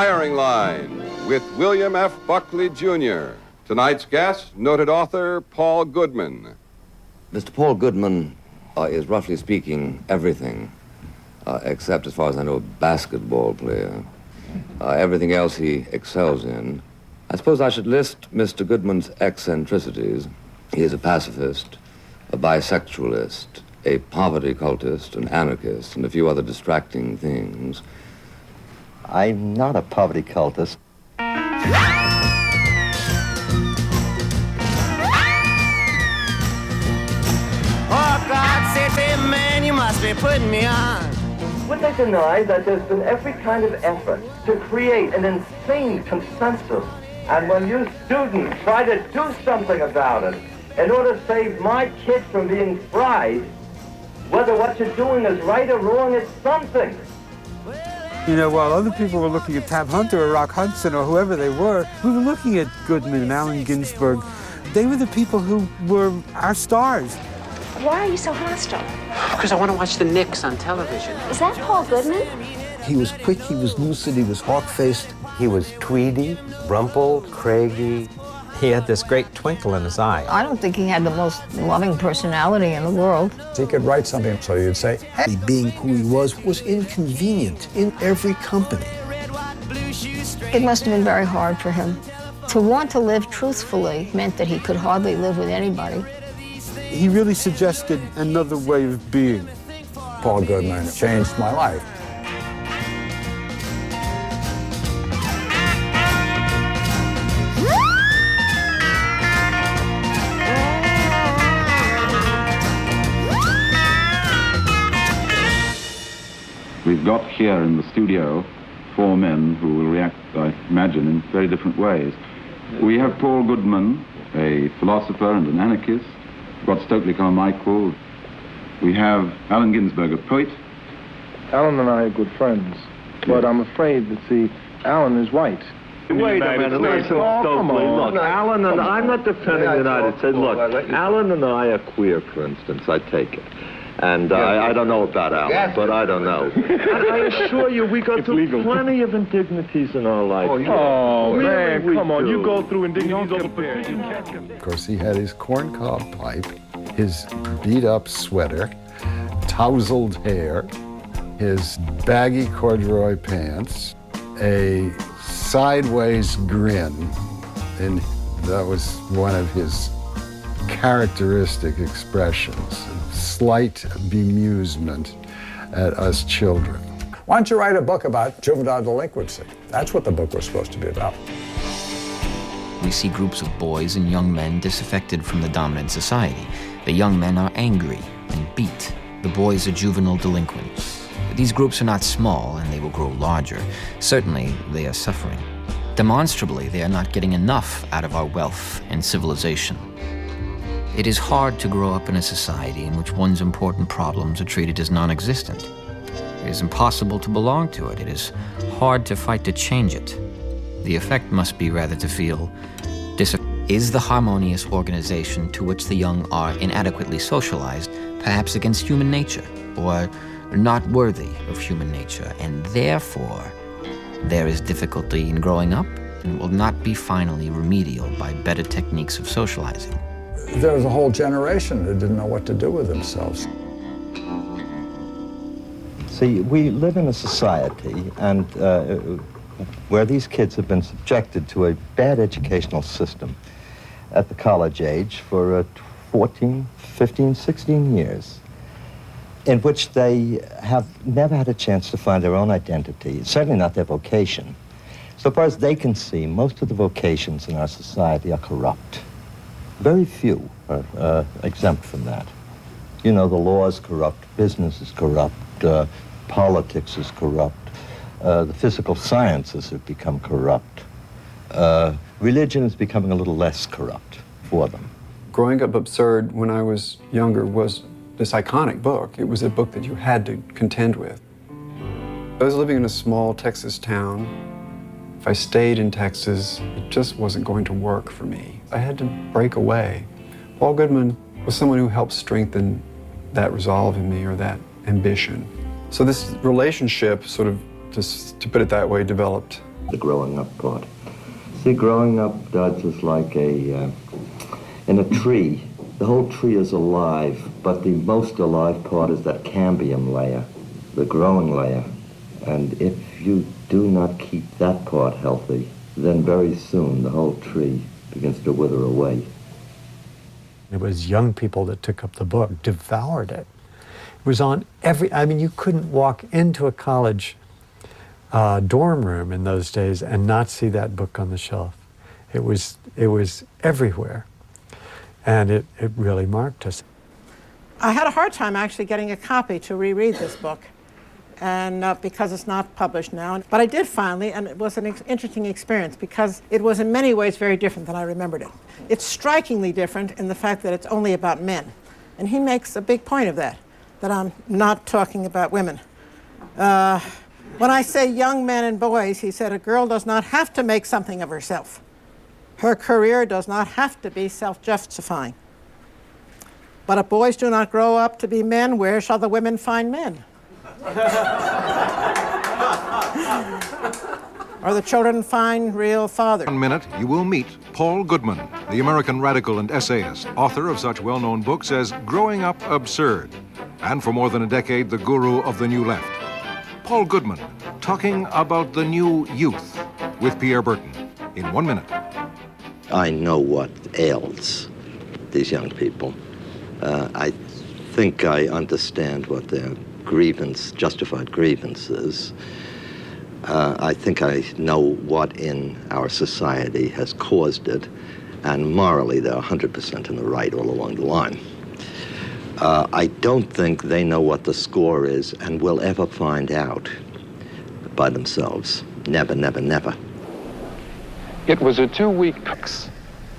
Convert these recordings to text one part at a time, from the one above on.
Firing Line with William F. Buckley, Jr. Tonight's guest, noted author Paul Gudman. Mr. Paul Gudman is, roughly speaking, everything, except, as far as I know, a basketball player. Everything else he excels in. I suppose I should list Mr. Gudman's eccentricities. He is a pacifist, a bisexualist, a poverty cultist, an anarchist, and a few other distracting things. I'm not a poverty cultist. Oh, God, city man, you must be putting me on. Would they deny that there's been every kind of effort to create an insane consensus? And when you students try to do something about it in order to save my kids from being fried, whether what you're doing is right or wrong, it's something. You know, while other people were looking at Tab Hunter or Rock Hudson or whoever they were, we were looking at Gudman and Allen Ginsberg. They were the people who were our stars. Why are you so hostile? Because I want to watch the Knicks on television. Is that Paul Gudman? He was quick, he was lucid, he was hawk-faced. He was tweedy, rumpled, craggy. He had this great twinkle in his eye. I don't think he had the most loving personality in the world. He could write something so you'd say, hey. Being who he was inconvenient in every company. It must have been very hard for him. To want to live truthfully meant that he could hardly live with anybody. He really suggested another way of being. Paul Gudman changed my life. We've got here in the studio 4 men who will react, I imagine, in very different ways. We have Paul Gudman, a philosopher and an anarchist. We've got Stokely Carmichael. We have Allen Ginsberg, a poet. Allen and I are good friends, but I'm afraid that, see, Allen is white. Wait a minute, listen, Stokely, look, Allen and I'm not defending the United States. Look, Allen and I are queer, for instance, I take it. And I don't know about Allen, but I don't know. I assure you, we go through plenty of indignities in our life. Oh, man, come on, you go through indignities. Of course, he had his corncob pipe, his beat-up sweater, tousled hair, his baggy corduroy pants, a sideways grin, and that was one of his characteristic expressions, slight bemusement at us children. Why don't you write a book about juvenile delinquency? That's what the book was supposed to be about. We see groups of boys and young men disaffected from the dominant society. The young men are angry and beat. The boys are juvenile delinquents. These groups are not small, and they will grow larger. Certainly, they are suffering. Demonstrably, they are not getting enough out of our wealth and civilization. It is hard to grow up in a society in which one's important problems are treated as non-existent. It is impossible to belong to it. It is hard to fight to change it. The effect must be rather to feel is the harmonious organization to which the young are inadequately socialized, perhaps against human nature, or not worthy of human nature, and therefore there is difficulty in growing up and will not be finally remedial by better techniques of socializing. There was a whole generation that didn't know what to do with themselves. See, we live in a society and where these kids have been subjected to a bad educational system at the college age for 14, 15, 16 years, in which they have never had a chance to find their own identity, certainly not their vocation. So far as they can see, most of the vocations in our society are corrupt. Very few are exempt from that. You know, the law is corrupt, business is corrupt, politics is corrupt, the physical sciences have become corrupt. Religion is becoming a little less corrupt for them. Growing Up Absurd when I was younger was this iconic book. It was a book that you had to contend with. I was living in a small Texas town. If I stayed in Texas, it just wasn't going to work for me. I had to break away. Paul Gudman was someone who helped strengthen that resolve in me, or that ambition. So this relationship sort of, just to put it that way, developed the growing up part. See, growing up, Dodge, is like in a tree. The whole tree is alive, but the most alive part is that cambium layer, the growing layer. And if you do not keep that part healthy, then very soon the whole tree begins to wither away. It was young people that took up the book, devoured it. It was on I mean, you couldn't walk into a college dorm room in those days and not see that book on the shelf. It was everywhere. And it really marked us. I had a hard time actually getting a copy to reread this book, and because it's not published now. But I did finally, and it was an interesting experience because it was in many ways very different than I remembered it. It's strikingly different in the fact that it's only about men. And he makes a big point of that I'm not talking about women. When I say young men and boys, he said a girl does not have to make something of herself. Her career does not have to be self-justifying. But if boys do not grow up to be men, where shall the women find men? Or the children find real fathers? 1 minute, you will meet Paul Gudmane, the American radical and essayist, author of such well-known books as Growing Up Absurd, and for more than a decade, the guru of the New Left. Paul Gudmane, talking about the new youth with Pierre Burton in 1 minute. I know what ails these young people. I think I understand what their justified grievance is. I think I know what in our society has caused it, and morally they're 100% in the right all along the line. I don't think they know what the score is and will ever find out by themselves. Never, never, never. It was a 2-week...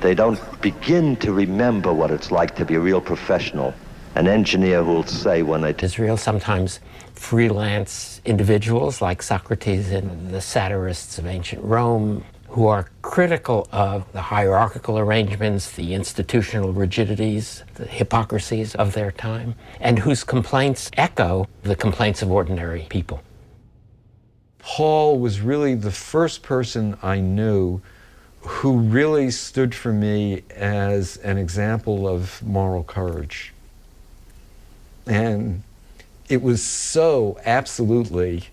They don't begin to remember what it's like to be a real professional. An engineer who will say when they... Israel, sometimes freelance individuals like Socrates and the satirists of ancient Rome who are critical of the hierarchical arrangements, the institutional rigidities, the hypocrisies of their time, and whose complaints echo the complaints of ordinary people. Paul was really the first person I knew who really stood for me as an example of moral courage. And it was so absolutely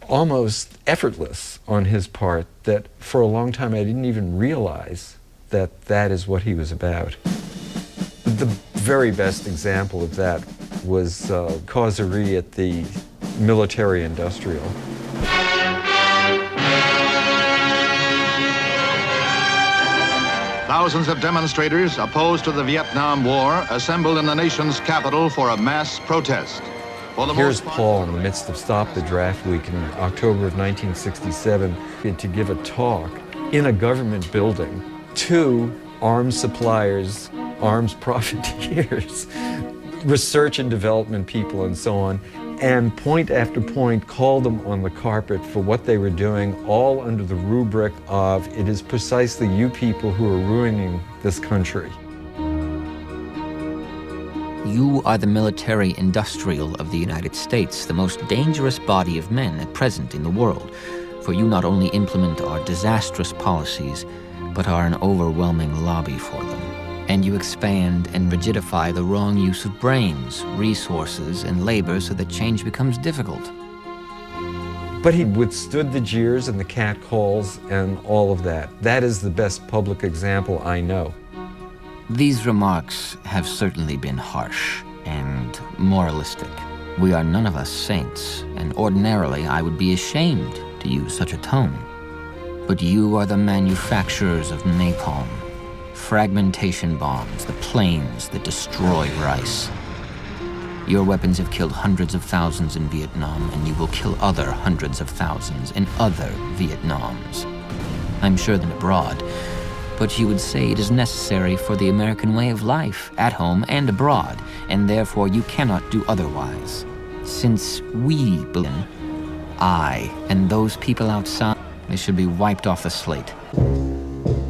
almost effortless on his part that for a long time I didn't even realize that that is what he was about. The very best example of that was causerie at the military-industrial. Thousands of demonstrators opposed to the Vietnam War assembled in the nation's capital for a mass protest. Here's Paul in the midst of Stop the Draft Week in October of 1967 to give a talk in a government building to arms suppliers, arms profiteers, research and development people and so on, and point after point called them on the carpet for what they were doing, all under the rubric of it is precisely you people who are ruining this country. You are the military-industrial of the United States, the most dangerous body of men at present in the world, for you not only implement our disastrous policies, but are an overwhelming lobby for them. And you expand and rigidify the wrong use of brains, resources, and labor so that change becomes difficult. But he withstood the jeers and the catcalls and all of that. That is the best public example I know. These remarks have certainly been harsh and moralistic. We are none of us saints, and ordinarily I would be ashamed to use such a tone. But you are the manufacturers of napalm, fragmentation bombs, the planes that destroy rice. Your weapons have killed hundreds of thousands in Vietnam, and you will kill other hundreds of thousands in other Vietnams. I'm sure that abroad, but you would say it is necessary for the American way of life, at home and abroad, and therefore you cannot do otherwise. Since we believe, I and those people outside, they should be wiped off the slate.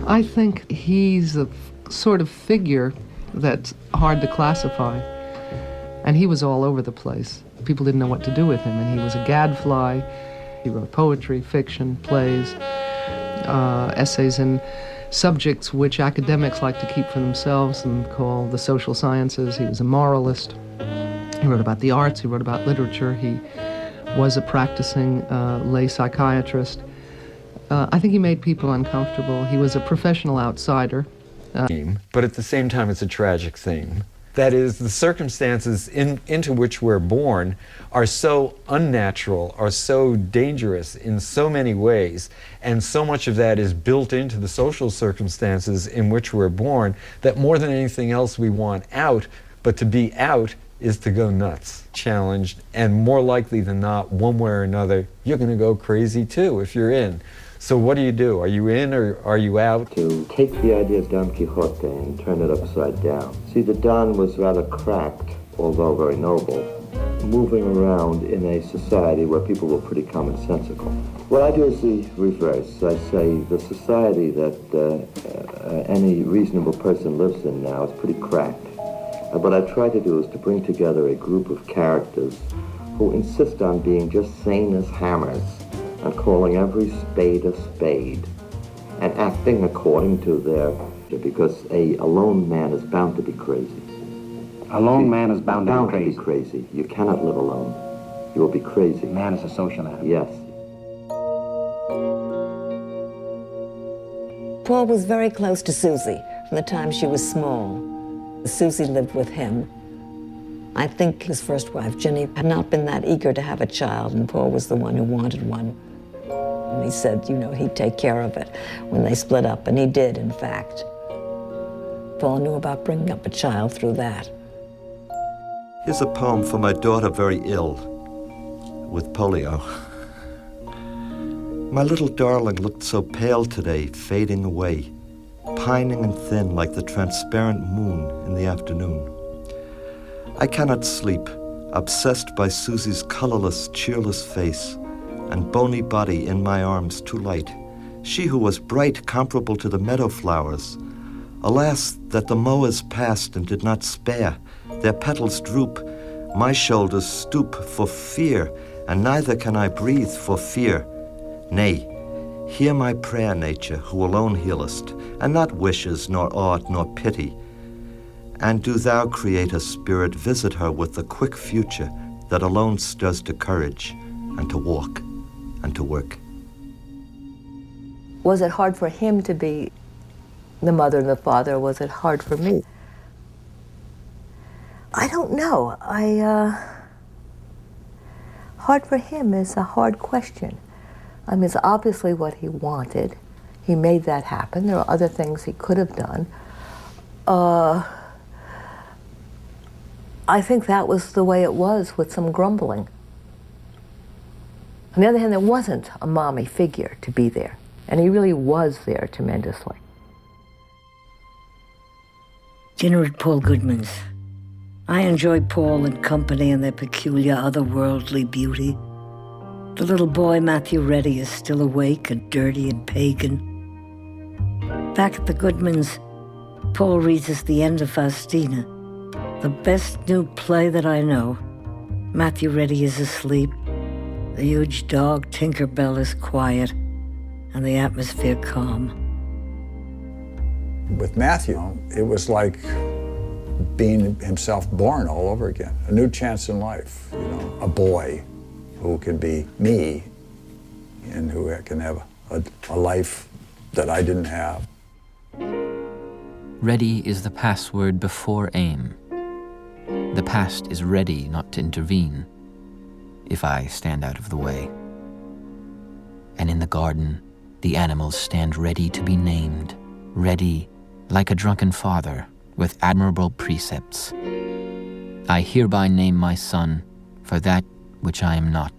I think he's a sort of figure that's hard to classify. And he was all over the place. People didn't know what to do with him, and he was a gadfly. He wrote poetry, fiction, plays, essays in subjects which academics like to keep for themselves and call the social sciences. He was a moralist. He wrote about the arts, he wrote about literature. He was a practicing lay psychiatrist. I think he made people uncomfortable. He was a professional outsider. But at the same time, it's a tragic theme. That is, the circumstances into which we're born are so unnatural, are so dangerous in so many ways, and so much of that is built into the social circumstances in which we're born, that more than anything else we want out, but to be out is to go nuts, challenged, and more likely than not, one way or another, you're going to go crazy too if you're in. So what do? Are you in or are you out? To take the idea of Don Quixote and turn it upside down. See, the Don was rather cracked, although very noble, moving around in a society where people were pretty commonsensical. What I do is the reverse. I say the society that any reasonable person lives in now is pretty cracked. What I try to do is to bring together a group of characters who insist on being just sane as hammers, and calling every spade a spade, and acting according to their, because a lone man is bound to be crazy. A lone man is bound to be crazy. You cannot live alone. You will be crazy. Man is a social animal. Yes. Paul was very close to Susie from the time she was small. Susie lived with him. I think his first wife, Jenny, had not been that eager to have a child, and Paul was the one who wanted one. And he said, you know, he'd take care of it when they split up, and he did, in fact. Paul knew about bringing up a child through that. Here's a poem for my daughter, very ill with polio. My little darling looked so pale today, fading away, pining and thin like the transparent moon in the afternoon. I cannot sleep, obsessed by Susie's colorless, cheerless face and bony body in my arms too light. She who was bright, comparable to the meadow flowers. Alas, that the mowers passed and did not spare. Their petals droop, my shoulders stoop for fear, and neither can I breathe for fear. Nay, hear my prayer, nature, who alone healest, and not wishes, nor art, nor pity. And do thou, Creator Spirit, visit her with the quick future that alone stirs to courage and to walk and to work. Was it hard for him to be the mother and the father, or was it hard for me? I don't know. Hard for him is a hard question. I mean, it's obviously what he wanted. He made that happen. There are other things he could have done. I think that was the way it was, with some grumbling. On the other hand, there wasn't a mommy figure to be there, and he really was there tremendously. Dinner at Paul Gudman's. I enjoy Paul and company and their peculiar otherworldly beauty. The little boy, Matthew Reddy, is still awake and dirty and pagan. Back at the Gudmans, Paul reads us the end of Faustina, the best new play that I know. Matthew Reddy is asleep. The huge dog Tinkerbell is quiet, and the atmosphere calm. With Matthew, it was like being himself born all over again. A new chance in life, you know, a boy who can be me and who can have a life that I didn't have. Ready is the password before aim. The past is ready not to intervene if I stand out of the way. And in the garden, the animals stand ready to be named, ready like a drunken father with admirable precepts. I hereby name my son for that which I am not.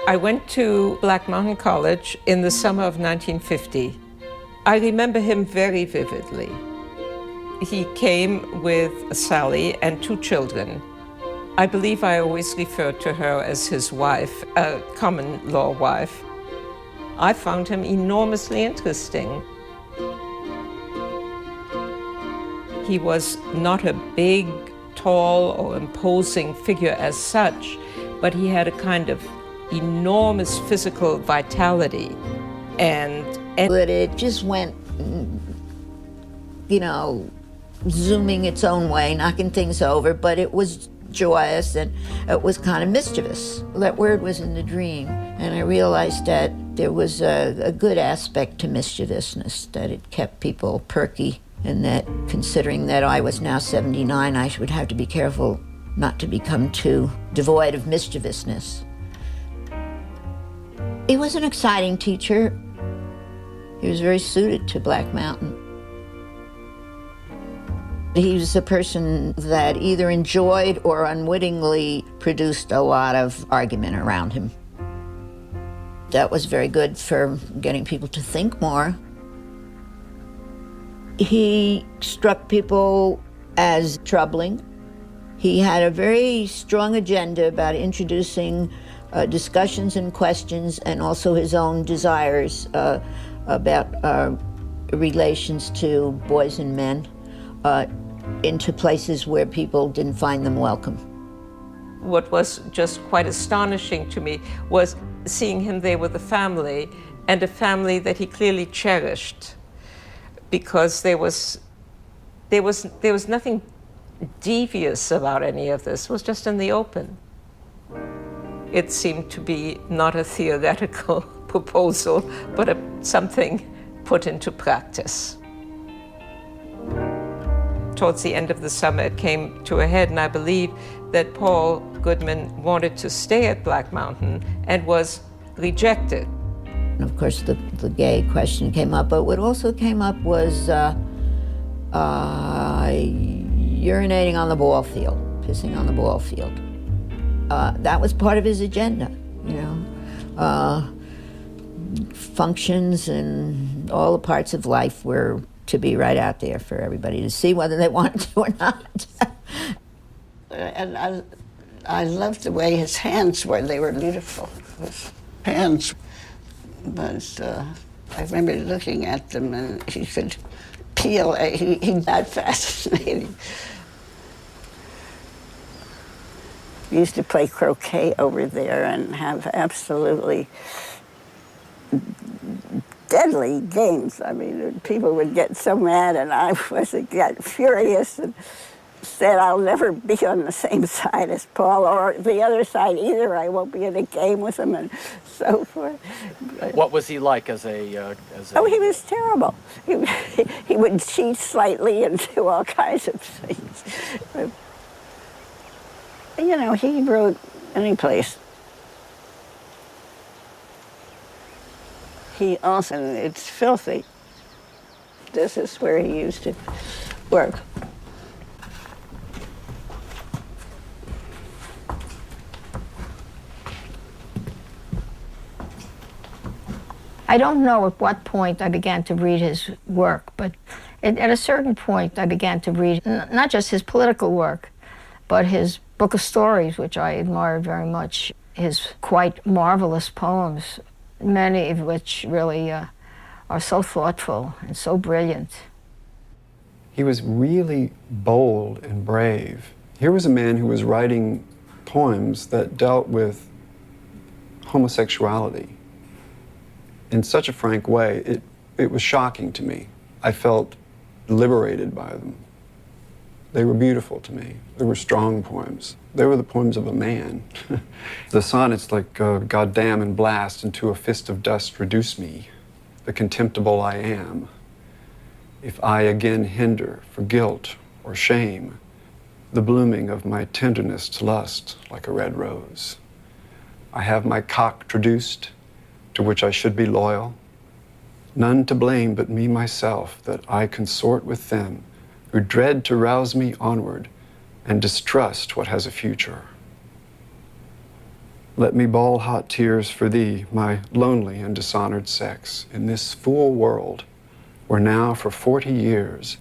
I went to Black Mountain College in the summer of 1950. I remember him very vividly. He came with Sally and 2 children. I believe I always referred to her as his wife, a common law wife. I found him enormously interesting. He was not a big, tall or imposing figure as such, but he had a kind of enormous physical vitality. But it just went, you know, zooming its own way, knocking things over, but it was joyous and it was kind of mischievous. That word was in the dream, and I realized that there was a good aspect to mischievousness, that it kept people perky, and that considering that I was now 79, I would have to be careful not to become too devoid of mischievousness. He was an exciting teacher. He was very suited to Black Mountain. He was a person that either enjoyed or unwittingly produced a lot of argument around him. That was very good for getting people to think more. He struck people as troubling. He had a very strong agenda about introducing discussions and questions, and also his own desires about relations to boys and men into places where people didn't find them welcome. What was just quite astonishing to me was seeing him there with a family, and a family that he clearly cherished, because there was nothing devious about any of this. It was just in the open. It seemed to be not a theoretical proposal, but something put into practice. Towards the end of the summer, it came to a head, and I believe that Paul Gudmane wanted to stay at Black Mountain and was rejected. And of course, the gay question came up, but what also came up was urinating on the ball field, pissing on the ball field. That was part of his agenda, you know. Functions and all the parts of life were to be right out there for everybody to see, whether they wanted to or not. And I loved the way his hands were. They were beautiful. His hands was, I remember looking at them, and he could peel. He's that fascinating. We used to play croquet over there and have absolutely deadly games. I mean, people would get so mad, and I get furious and said, I'll never be on the same side as Paul, or the other side either. I won't be in a game with him, and so forth. What was he like as a Oh, he was terrible. He would cheat slightly and do all kinds of things. But, you know, he wrote any place. He also, it's filthy. This is where he used to work. I don't know at what point I began to read his work, but at a certain point I began to read not just his political work, but his book of stories, which I admired very much, his quite marvelous poems, many of which really are so thoughtful and so brilliant. He was really bold and brave. Here was a man who was writing poems that dealt with homosexuality in such a frank way. It was shocking to me. I felt liberated by them. They were beautiful to me. They were strong poems. They were the poems of a man. The sonnets like, God damn and blast, into a fist of dust reduce me, the contemptible I am. If I again hinder for guilt or shame, the blooming of my tenderness to lust like a red rose. I have my cock traduced, to which I should be loyal. None to blame but me myself, that I consort with them who dread to rouse me onward and distrust what has a future. Let me bawl hot tears for thee, my lonely and dishonored sex, in this fool world, where now for 40 years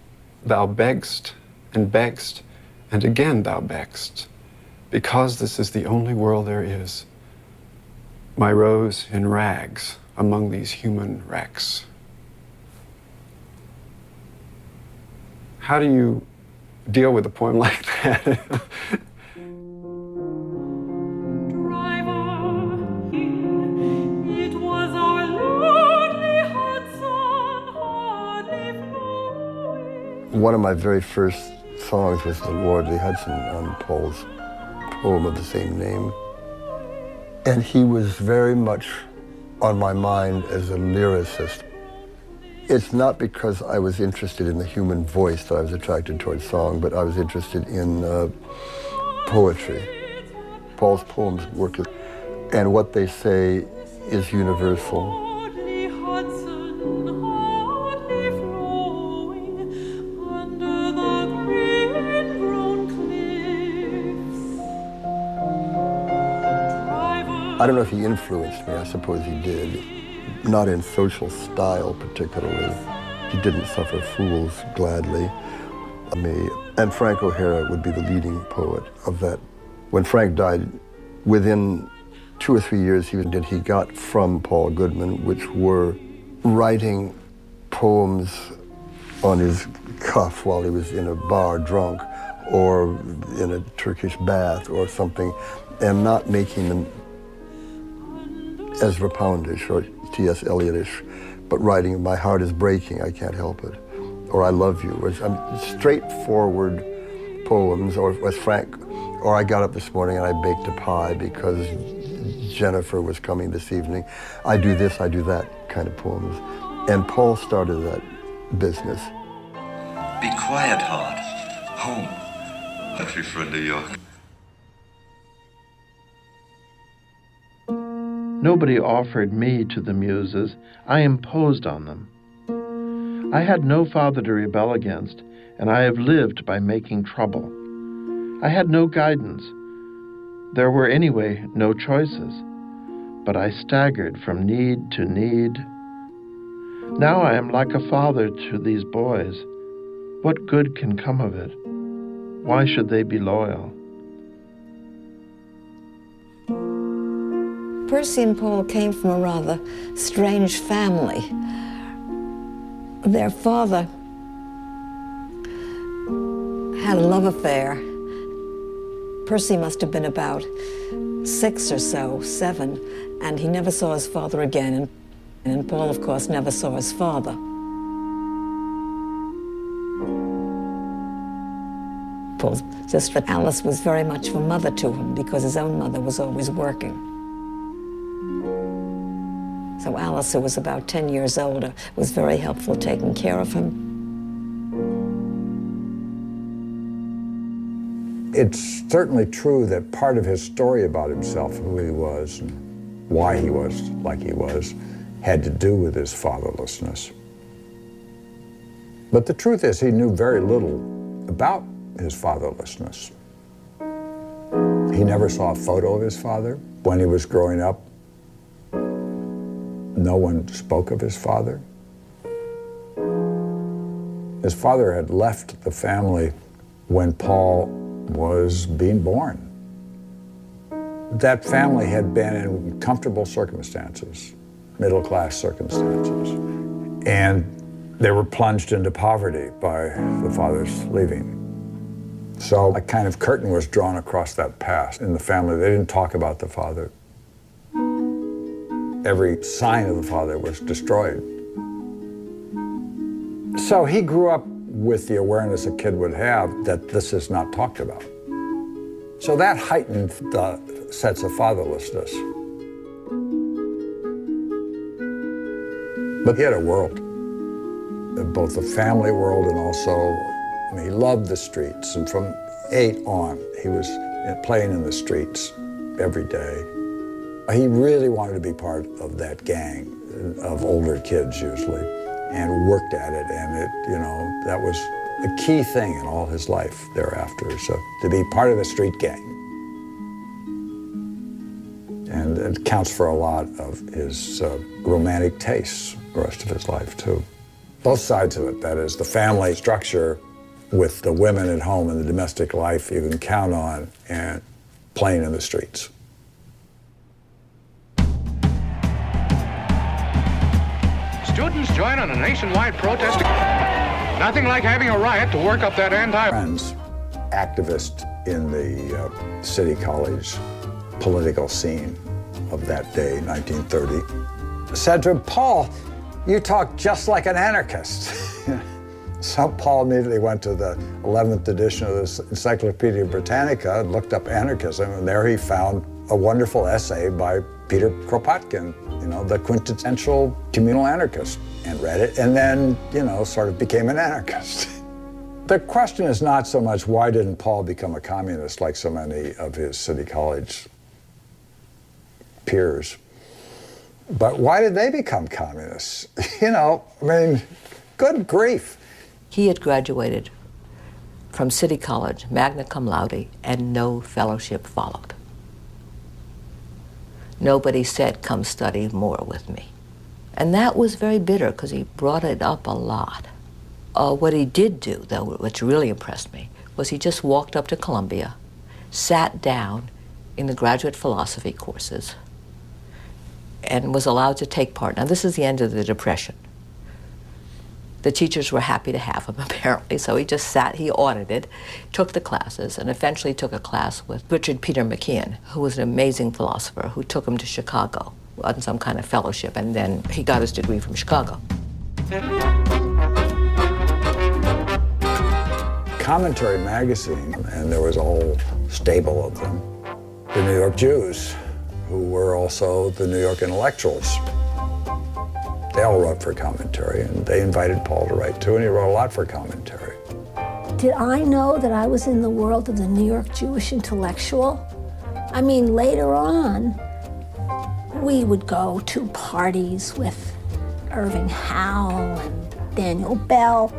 thou begg'st, and again thou begg'st, because this is the only world there is. My rose in rags among these human wrecks. How do you deal with a poem like that. One of my very first songs was the Lordly Hudson on Paul's poem of the same name. And he was very much on my mind as a lyricist. It's not because I was interested in the human voice that I was attracted towards song, but I was interested in poetry. Paul's poems work, and what they say is universal. I don't know if he influenced me, I suppose he did. Not in social style particularly. He didn't suffer fools gladly. Me and Frank O'Hara would be the leading poet of that. When Frank died, within 2 or 3 years he got from Paul Gudmane, which were writing poems on his cuff while he was in a bar drunk or in a Turkish bath or something, and not making them Ezra Poundish or T.S. Eliotish, but writing "My heart is breaking, I can't help it," or "I love you," or straightforward poems, or as Frank, or "I got up this morning and I baked a pie because Jennifer was coming this evening." I do this, I do that kind of poems. And Paul started that business. Be quiet, heart. Home. Country for New York. Nobody offered me to the muses. I imposed on them. I had no father to rebel against, and I have lived by making trouble. I had no guidance. There were anyway no choices, but I staggered from need to need. Now I am like a father to these boys. What good can come of it? Why should they be loyal? Percy and Paul came from a rather strange family. Their father had a love affair. Percy must have been about 6 or so, 7, and he never saw his father again. And Paul, of course, never saw his father. Paul's sister Alice was very much of a mother to him because his own mother was always working. So Alice, who was about 10 years older, was very helpful taking care of him. It's certainly true that part of his story about himself, who he was, and why he was like he was, had to do with his fatherlessness. But the truth is, he knew very little about his fatherlessness. He never saw a photo of his father. When he was growing up, no one spoke of his father. His father had left the family when Paul was being born. That family had been in comfortable circumstances, middle-class circumstances, and they were plunged into poverty by the father's leaving. So a kind of curtain was drawn across that past in the family. They didn't talk about the father. Every sign of the father was destroyed. So he grew up with the awareness a kid would have that this is not talked about. So that heightened the sense of fatherlessness. But he had a world, both a family world and also, I mean, he loved the streets, and from 8 on, he was playing in the streets every day. He really wanted to be part of that gang of older kids usually, and worked at it, and it, you know, that was a key thing in all his life thereafter, so to be part of a street gang. And it counts for a lot of his romantic tastes the rest of his life too. Both sides of it, that is, the family structure with the women at home and the domestic life you can count on, and playing in the streets. Students join on a nationwide protest. Nothing like having a riot to work up that anti-friends. activist in the City College political scene of that day, 1930, said to him, "Paul, you talk just like an anarchist." So Paul immediately went to the 11th edition of the Encyclopedia Britannica and looked up anarchism, and there he found a wonderful essay by Peter Kropotkin, you know, the quintessential communal anarchist, and read it, and then, you know, sort of became an anarchist. The question is not so much why didn't Paul become a communist like so many of his City College peers, but why did they become communists? You know, I mean, good grief. He had graduated from City College, magna cum laude, and no fellowship followed. Nobody said, "Come study more with me." And that was very bitter because he brought it up a lot. What he did do, though, which really impressed me, was he just walked up to Columbia, sat down in the graduate philosophy courses, and was allowed to take part. Now, this is the end of the Depression. The teachers were happy to have him, apparently, so he just sat, he audited, took the classes, and eventually took a class with Richard Peter McKeon, who was an amazing philosopher, who took him to Chicago on some kind of fellowship, and then he got his degree from Chicago. Commentary magazine, and there was a whole stable of them, the New York Jews, who were also the New York intellectuals. They all wrote for commentary, and they invited Paul to write too, and he wrote a lot for commentary. Did I know that I was in the world of the New York Jewish intellectual? I mean, later on, we would go to parties with Irving Howe and Daniel Bell,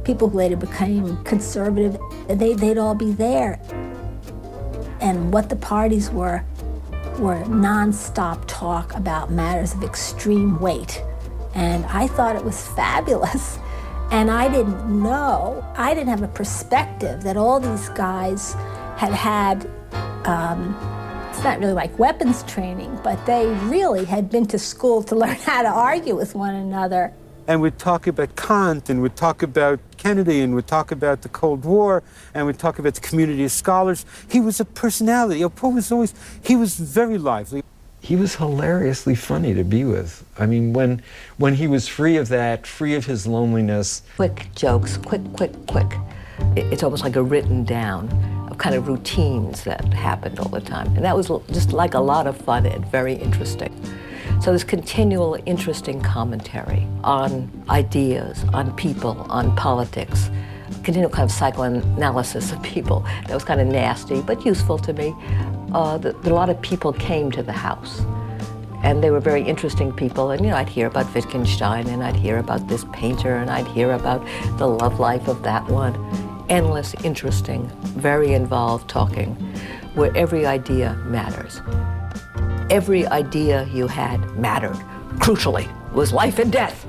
people who later became conservative. They'd all be there. And what the parties were nonstop talk about matters of extreme weight. And I thought it was fabulous. And I didn't know, I didn't have a perspective that all these guys had it's not really like weapons training, but they really had been to school to learn how to argue with one another. And we'd talk about Kant, and we'd talk about Kennedy, and we'd talk about the Cold War, and we'd talk about the community of scholars. He was a personality. You know, Paul was always, he was very lively. He was hilariously funny to be with. I mean, when he was free of that, free of his loneliness. Quick jokes, quick. It's almost like a written down of kind of routines that happened all the time. And that was just like a lot of fun and very interesting. So this continual interesting commentary on ideas, on people, on politics, continual kind of psychoanalysis of people that was kind of nasty but useful to me. A lot of people came to the house, and they were very interesting people. And, you know, I'd hear about Wittgenstein, and I'd hear about this painter, and I'd hear about the love life of that one. Endless, interesting, very involved talking, where every idea matters. Every idea you had mattered, crucially, was life and death,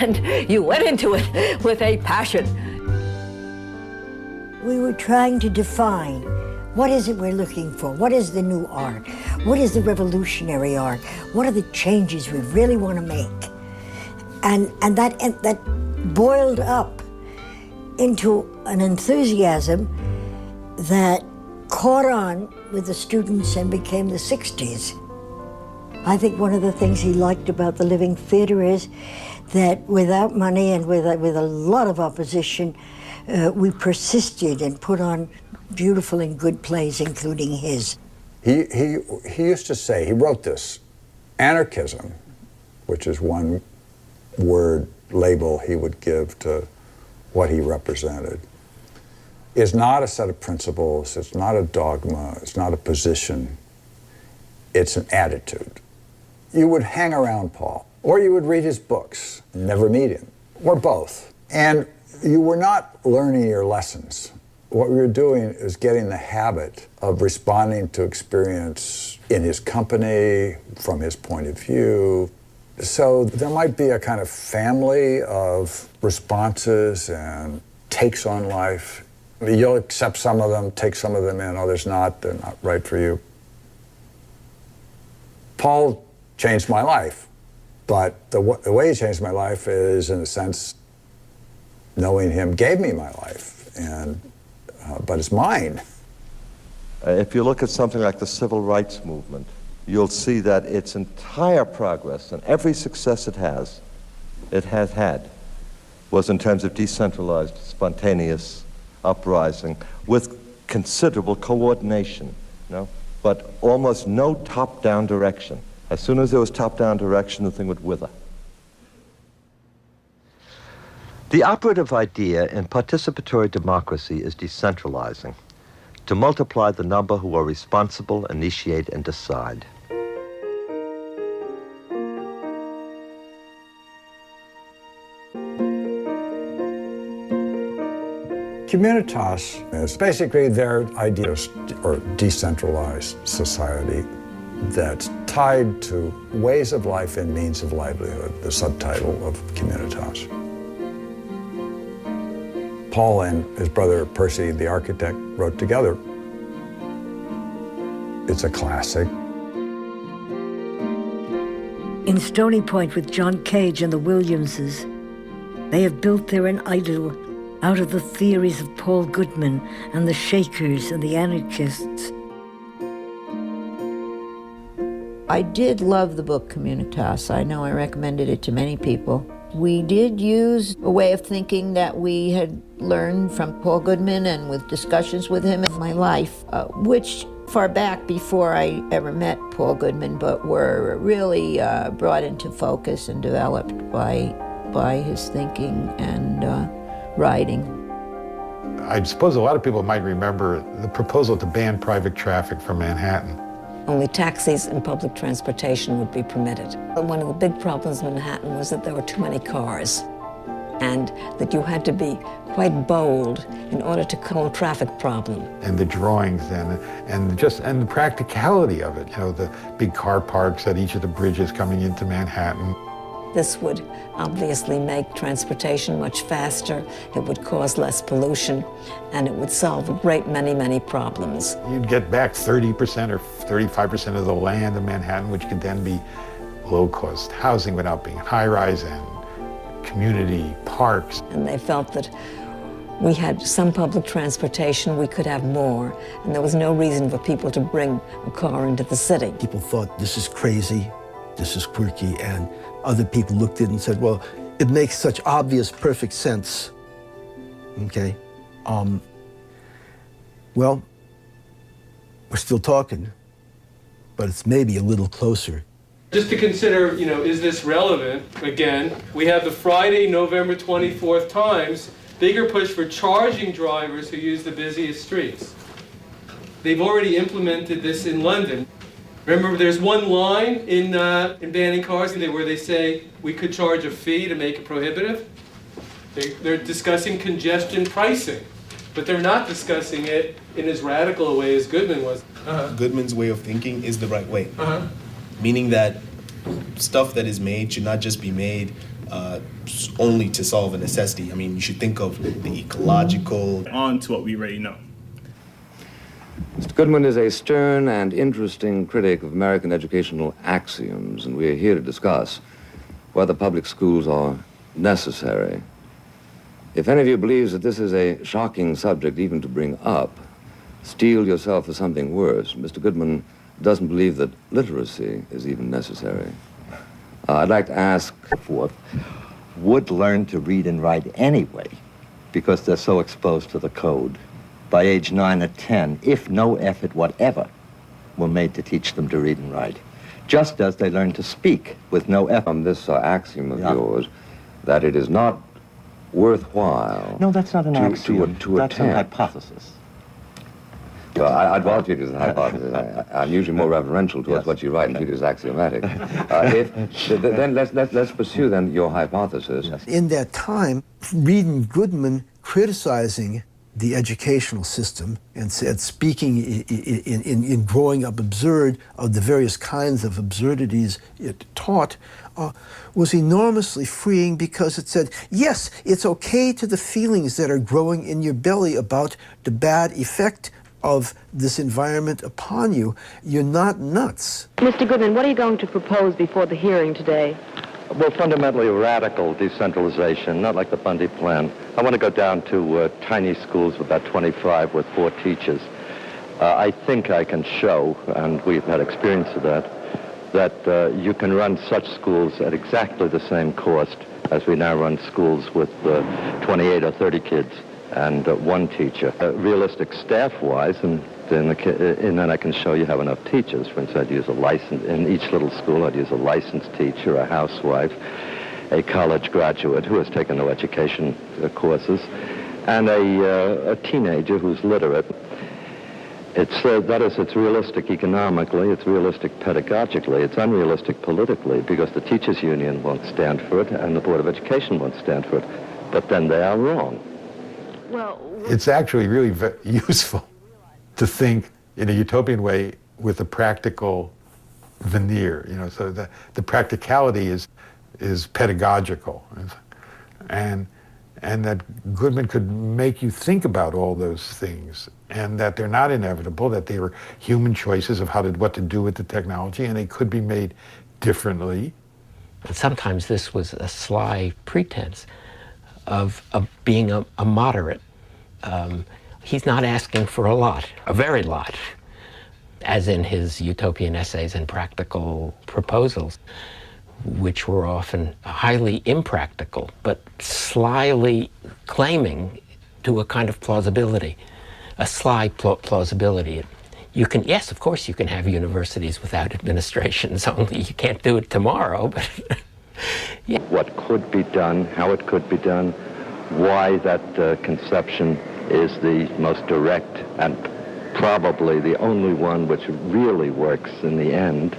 and you went into it with a passion. We were trying to define what is it we're looking for? What is the new art? What is the revolutionary art? What are the changes we really want to make? And that boiled up into an enthusiasm that caught on with the students and became the 60s. I think one of the things he liked about the Living Theater is that without money and with a lot of opposition, we persisted and put on beautiful and good plays, including his. He used to say, he wrote this, anarchism, which is one word label he would give to what he represented, is not a set of principles, it's not a dogma, it's not a position, it's an attitude. You would hang around Paul, or you would read his books, never meet him, or both. And you were not learning your lessons. What we were doing is getting the habit of responding to experience in his company, from his point of view. So there might be a kind of family of responses and takes on life. You'll accept some of them, take some of them in, others not, they're not right for you. Paul changed my life, but the way he changed my life is, in a sense, knowing him gave me my life. And but it's mine. If you look at something like the civil rights movement, you'll see that its entire progress and every success it has had, was in terms of decentralized, spontaneous uprising with considerable coordination, but almost no top-down direction. As soon as there was top-down direction, the thing would wither. The operative idea in participatory democracy is decentralizing, to multiply the number who are responsible, initiate, and decide. Communitas is basically their idea or decentralized society that's tied to ways of life and means of livelihood, the subtitle of Communitas. Paul and his brother Percy, the architect, wrote together. It's a classic. In Stony Point with John Cage and the Williamses, they have built their an idyll out of the theories of Paul Gudmane and the Shakers and the anarchists. I did love the book Communitas. I know I recommended it to many people. We did use a way of thinking that we had learned from Paul Gudmane and with discussions with him in my life, which far back before I ever met Paul Gudmane, but were really brought into focus and developed by his thinking and writing. I suppose a lot of people might remember the proposal to ban private traffic from Manhattan. Only taxis and public transportation would be permitted. One of the big problems in Manhattan was that there were too many cars, and that you had to be quite bold in order to control a traffic problem. And the drawings and the practicality of it, the big car parks at each of the bridges coming into Manhattan. This would obviously make transportation much faster, it would cause less pollution, and it would solve a great many problems. You'd get back 30% or 35% of the land in Manhattan, which could then be low-cost housing without being high-rise and community parks. And they felt that we had some public transportation, we could have more, and there was no reason for people to bring a car into the city. People thought, this is crazy, this is quirky, and other people looked at it and said, well, it makes such obvious, perfect sense, okay? Well, we're still talking, but it's maybe a little closer. Just to consider, is this relevant? Again, we have the Friday, November 24th Times, bigger push for charging drivers who use the busiest streets. They've already implemented this in London. Remember, there's one line in banning cars where they say we could charge a fee to make it prohibitive. They're discussing congestion pricing, but they're not discussing it in as radical a way as Gudmane was. Gudmane's way of thinking is the right way, meaning that stuff that is made should not just be made only to solve a necessity. I mean, you should think of the ecological. On to what we already know. Mr. Gudmane is a stern and interesting critic of American educational axioms, and we are here to discuss whether public schools are necessary. If any of you believes that this is a shocking subject even to bring up, steel yourself for something worse. Mr. Gudmane doesn't believe that literacy is even necessary. I'd like to ask, would learn to read and write anyway, because they're so exposed to the code. By age 9 or 10, if no effort whatever were made to teach them to read and write, just as they learn to speak with no effort. On this axiom of yours, that it is not worthwhile. No, that's not an axiom. That's attempt. an hypothesis. Well, I'd want you to use a hypothesis. I'm usually more reverential towards what you write and treat it as axiomatic. Then let's pursue then your hypothesis. Yes. In that time, reading Gudmane criticizing the educational system and said, speaking in growing up absurd of the various kinds of absurdities it taught, was enormously freeing, because it said, yes, it's okay to the feelings that are growing in your belly about the bad effect of this environment upon you. You're not nuts. Mr. Gudmane, what are you going to propose before the hearing today? Well, fundamentally radical decentralization, not like the Bundy plan. I want to go down to tiny schools of about 25 with 4 teachers. I think I can show, and we've had experience of that you can run such schools at exactly the same cost as we now run schools with 28 or 30 kids and 1 teacher. Realistic staff-wise, and then I can show you have enough teachers. For instance, I'd use a license, in each little school I'd use a licensed teacher, a housewife, a college graduate who has taken no education courses, and a teenager who's literate. It's realistic economically, it's realistic pedagogically, it's unrealistic politically, because the teachers' union won't stand for it and the Board of Education won't stand for it. But then they are wrong. Well, it's actually really useful to think in a utopian way with a practical veneer, so the practicality is pedagogical. And that Gudman could make you think about all those things, and that they're not inevitable, that they were human choices of what to do with the technology, and they could be made differently. And sometimes this was a sly pretense of being a moderate. He's not asking for a lot, a very lot, as in his utopian essays and practical proposals, which were often highly impractical, but slyly claiming to a kind of plausibility, a sly plausibility. Yes, of course you can have universities without administrations, only you can't do it tomorrow, but yeah. What could be done, how it could be done, why that conception is the most direct and probably the only one which really works in the end,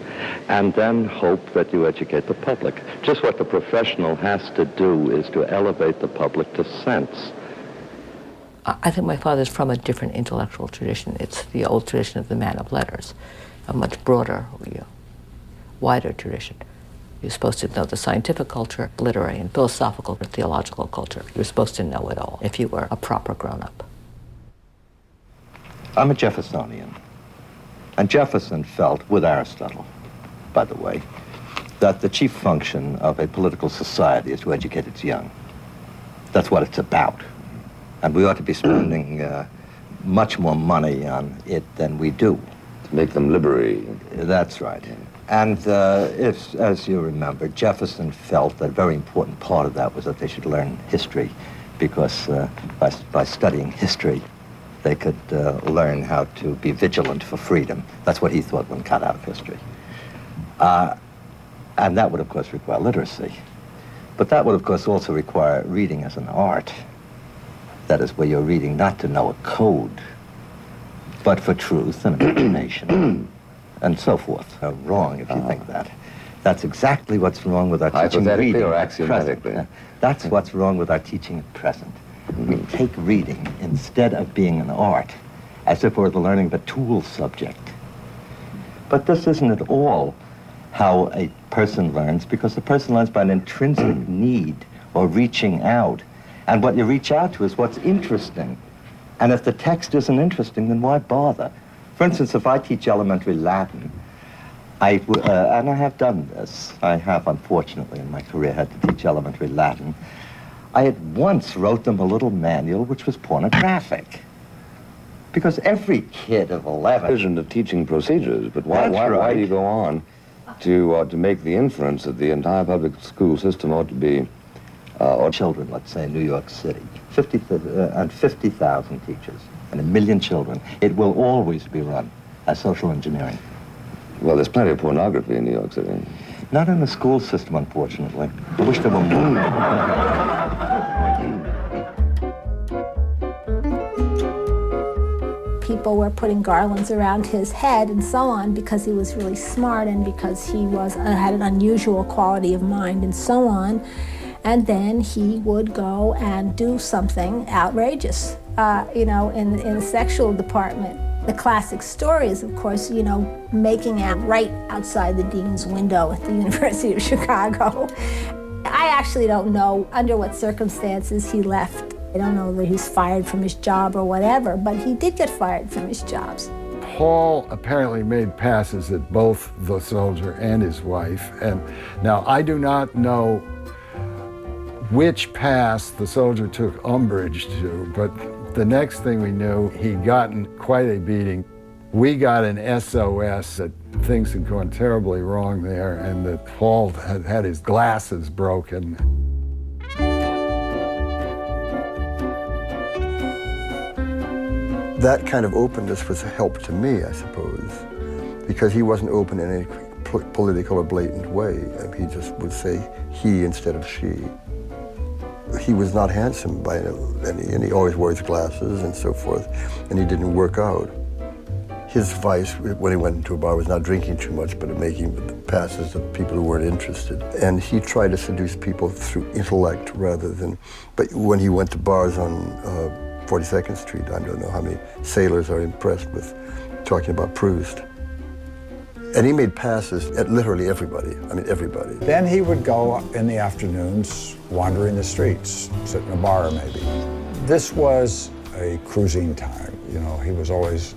and then hope that you educate the public. Just what the professional has to do is to elevate the public to sense. I think my father's from a different intellectual tradition. It's the old tradition of the man of letters, a much broader, wider tradition. You're supposed to know the scientific culture, literary and philosophical and theological culture. You're supposed to know it all if you were a proper grown-up. I'm a Jeffersonian. And Jefferson felt, with Aristotle, by the way, that the chief function of a political society is to educate its young. That's what it's about. And we ought to be spending much more money on it than we do. To make them liberated. That's right. And as you remember, Jefferson felt that a very important part of that was that they should learn history, because by studying history, they could learn how to be vigilant for freedom. That's what he thought when cut out of history. And that would, of course, require literacy. But that would, of course, also require reading as an art. That is, where you're reading not to know a code, but for truth and imagination, and so forth. Wrong if you think that. That's exactly what's wrong with our teaching reading or at axiomatically? present. That's what's wrong with our teaching at present. We take reading, instead of being an art, as if we're the learning of a tool subject. But this isn't at all how a person learns, because the person learns by an intrinsic need or reaching out. And what you reach out to is what's interesting. And if the text isn't interesting, then why bother? For instance, if I teach elementary Latin, and I have done this, I have, unfortunately, in my career had to teach elementary Latin, I at once wrote them a little manual which was pornographic. Because every kid of 11... Vision of teaching procedures, but why do you go on to make the inference that the entire public school system ought to be... or children, let's say, in New York City, 50,000 teachers, and 1 million children, it will always be run as social engineering. Well, there's plenty of pornography in New York City. Not in the school system, unfortunately. I wish there were more. People were putting garlands around his head and so on because he was really smart and because he had an unusual quality of mind and so on. And then he would go and do something outrageous, in the sexual department. The classic story is, of course, making out right outside the dean's window at the University of Chicago. I actually don't know under what circumstances he left. I don't know that he was fired from his job or whatever, but he did get fired from his jobs. Paul apparently made passes at both the soldier and his wife. And now I do not know which pass the soldier took umbrage to, but the next thing we knew, he'd gotten quite a beating. We got an SOS that things had gone terribly wrong there and that Paul had had his glasses broken. That kind of openness was a help to me, I suppose, because he wasn't open in any political or blatant way. He just would say he instead of she. He was not handsome by any, and he always wore his glasses and so forth, and he didn't work out. His vice when he went into a bar was not drinking too much, but making passes to people who weren't interested. And he tried to seduce people through intellect rather than, but when he went to bars on 42nd Street, I don't know how many sailors are impressed with talking about Proust. And he made passes at literally everybody, I mean everybody. Then he would go in the afternoons wandering the streets, sit in a bar maybe. This was a cruising time, you know, he was always,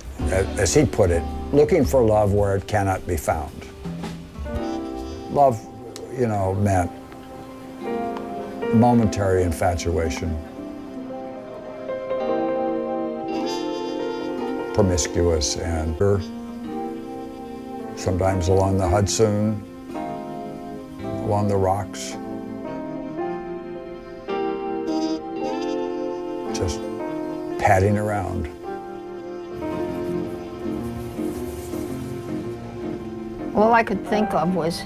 as he put it, looking for love where it cannot be found. Love, you know, meant momentary infatuation, promiscuous, and sometimes along the Hudson, along the rocks. Just padding around. All I could think of was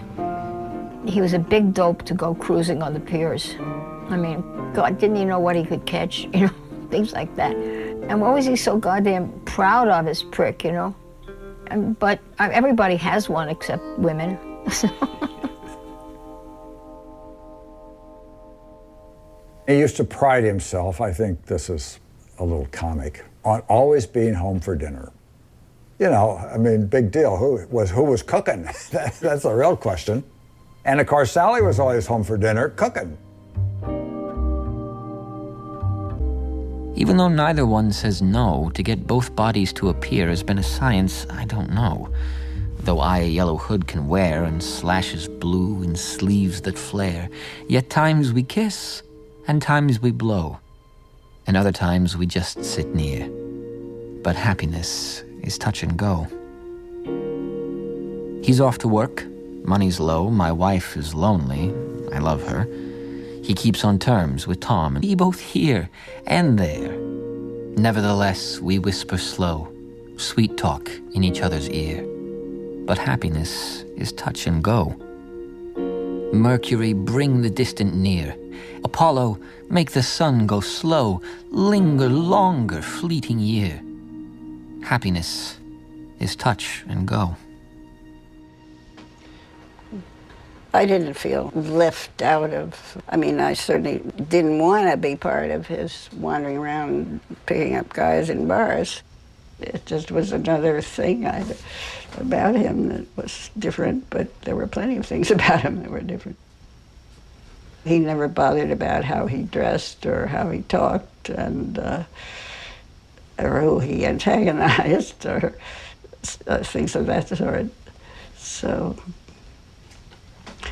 he was a big dope to go cruising on the piers. I mean, God, didn't he know what he could catch? You know, things like that. And what was he so goddamn proud of, his prick, you know? But everybody has one except women. He used to pride himself, I think this is a little comic, on always being home for dinner. You know, I mean, big deal. Who was cooking? That's the real question. And of course, Sally was always home for dinner, cooking. Even though neither one says no, to get both bodies to appear has been a science I don't know. Though I a yellow hood can wear and slashes blue and sleeves that flare, yet times we kiss and times we blow, and other times we just sit near. But happiness is touch and go. He's off to work, money's low, my wife is lonely, I love her. He keeps on terms with Tom, and we both here and there. Nevertheless, we whisper slow, sweet talk in each other's ear. But happiness is touch and go. Mercury, bring the distant near. Apollo, make the sun go slow. Linger longer, fleeting year. Happiness is touch and go. I didn't feel left out of, I mean, I certainly didn't want to be part of his wandering around picking up guys in bars. It just was another thing about him that was different, but there were plenty of things about him that were different. He never bothered about how he dressed or how he talked and or who he antagonized or things of that sort. So.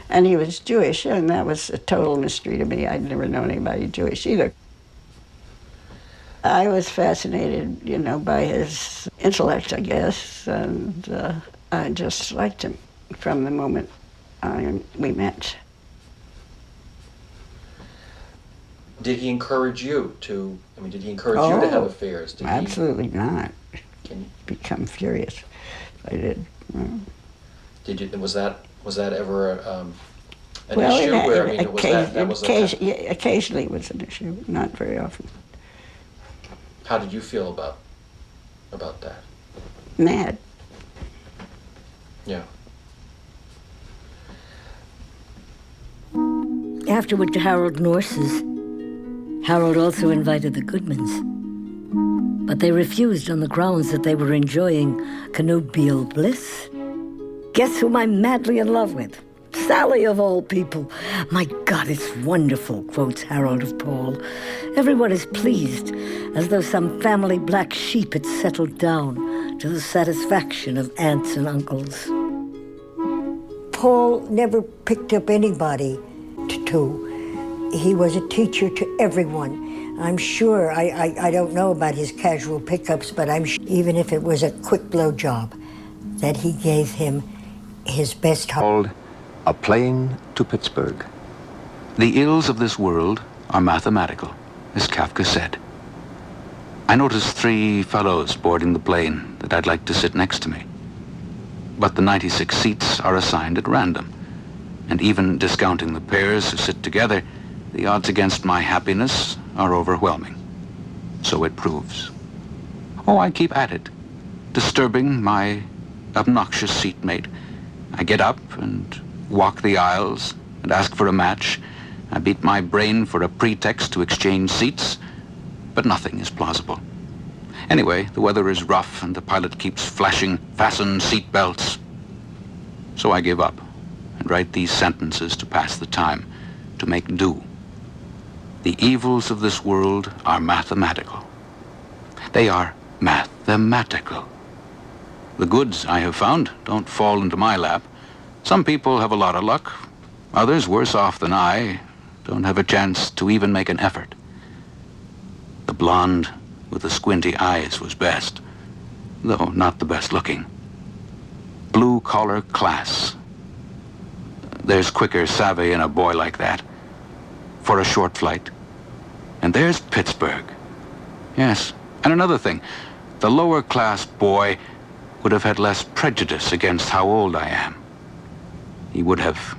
And he was Jewish, and that was a total mystery to me. I'd never known anybody Jewish either. I was fascinated, you know, by his intellect, I guess, and I just liked him from the moment we met. Did he encourage you to, did he encourage you to have affairs? Absolutely not. Become furious if I did. Did you, was that ever an issue? Occasionally it was an issue, not very often. How did you feel about that? Mad. Yeah. After went to Harold Norse's. Harold also invited the Gudmans, but they refused on the grounds that they were enjoying connubial bliss. Guess whom I'm madly in love with? Sally of all people. My God, it's wonderful, quotes Harold of Paul. Everyone is pleased, as though some family black sheep had settled down to the satisfaction of aunts and uncles. Paul never picked up anybody to. He was a teacher to everyone. I'm sure, I don't know about his casual pickups, but I'm sure, even if it was a quick blow job, that he gave him his best called A Plane to Pittsburgh. The ills of this world are mathematical, as Kafka said. I noticed 3 fellows boarding the plane that I'd like to sit next to me. But the 96 seats are assigned at random, and even discounting the pairs who sit together, the odds against my happiness are overwhelming. So it proves. Oh, I keep at it, disturbing my obnoxious seatmate. I get up and walk the aisles and ask for a match. I beat my brain for a pretext to exchange seats, but nothing is plausible. Anyway, the weather is rough and the pilot keeps flashing, "Fasten seat belts." So I give up and write these sentences to pass the time, to make do. The evils of this world are mathematical. They are mathematical. The goods I have found don't fall into my lap. Some people have a lot of luck. Others, worse off than I, don't have a chance to even make an effort. The blonde with the squinty eyes was best, though not the best looking. Blue-collar class. There's quicker savvy in a boy like that, for a short flight. And there's Pittsburgh. Yes, and another thing, the lower-class boy would have had less prejudice against how old I am. He would have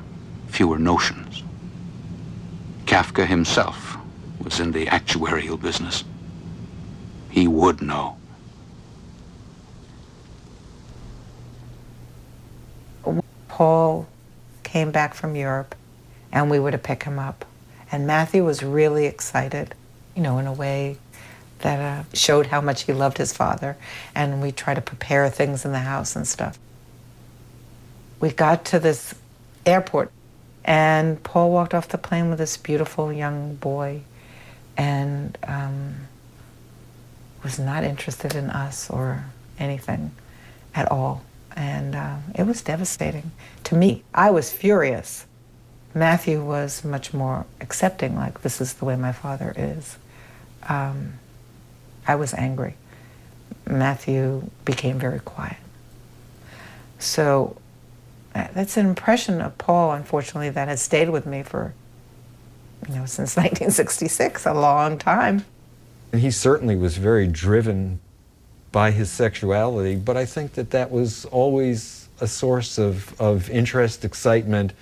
fewer notions. Kafka himself was in the actuarial business. He would know. Paul came back from Europe, and we were to pick him up. And Matthew was really excited, you know, in a way that showed how much he loved his father. And we tried to prepare things in the house and stuff. We got to this airport, and Paul walked off the plane with this beautiful young boy, and was not interested in us or anything at all. And it was devastating to me. I was furious. Matthew was much more accepting, like, this is the way my father is. I was angry. Matthew became very quiet. So that's an impression of Paul, unfortunately, that has stayed with me for, you know, since 1966, a long time. And he certainly was very driven by his sexuality, but I think that that was always a source of interest, excitement,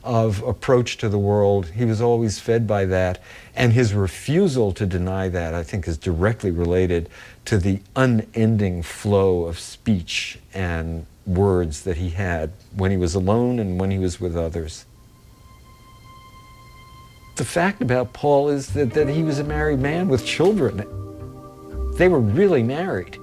of approach to the world. He was always fed by that, and his refusal to deny that, I think, is directly related to the unending flow of speech and words that he had when he was alone and when he was with others. The fact about Paul is that he was a married man with children. They were really married.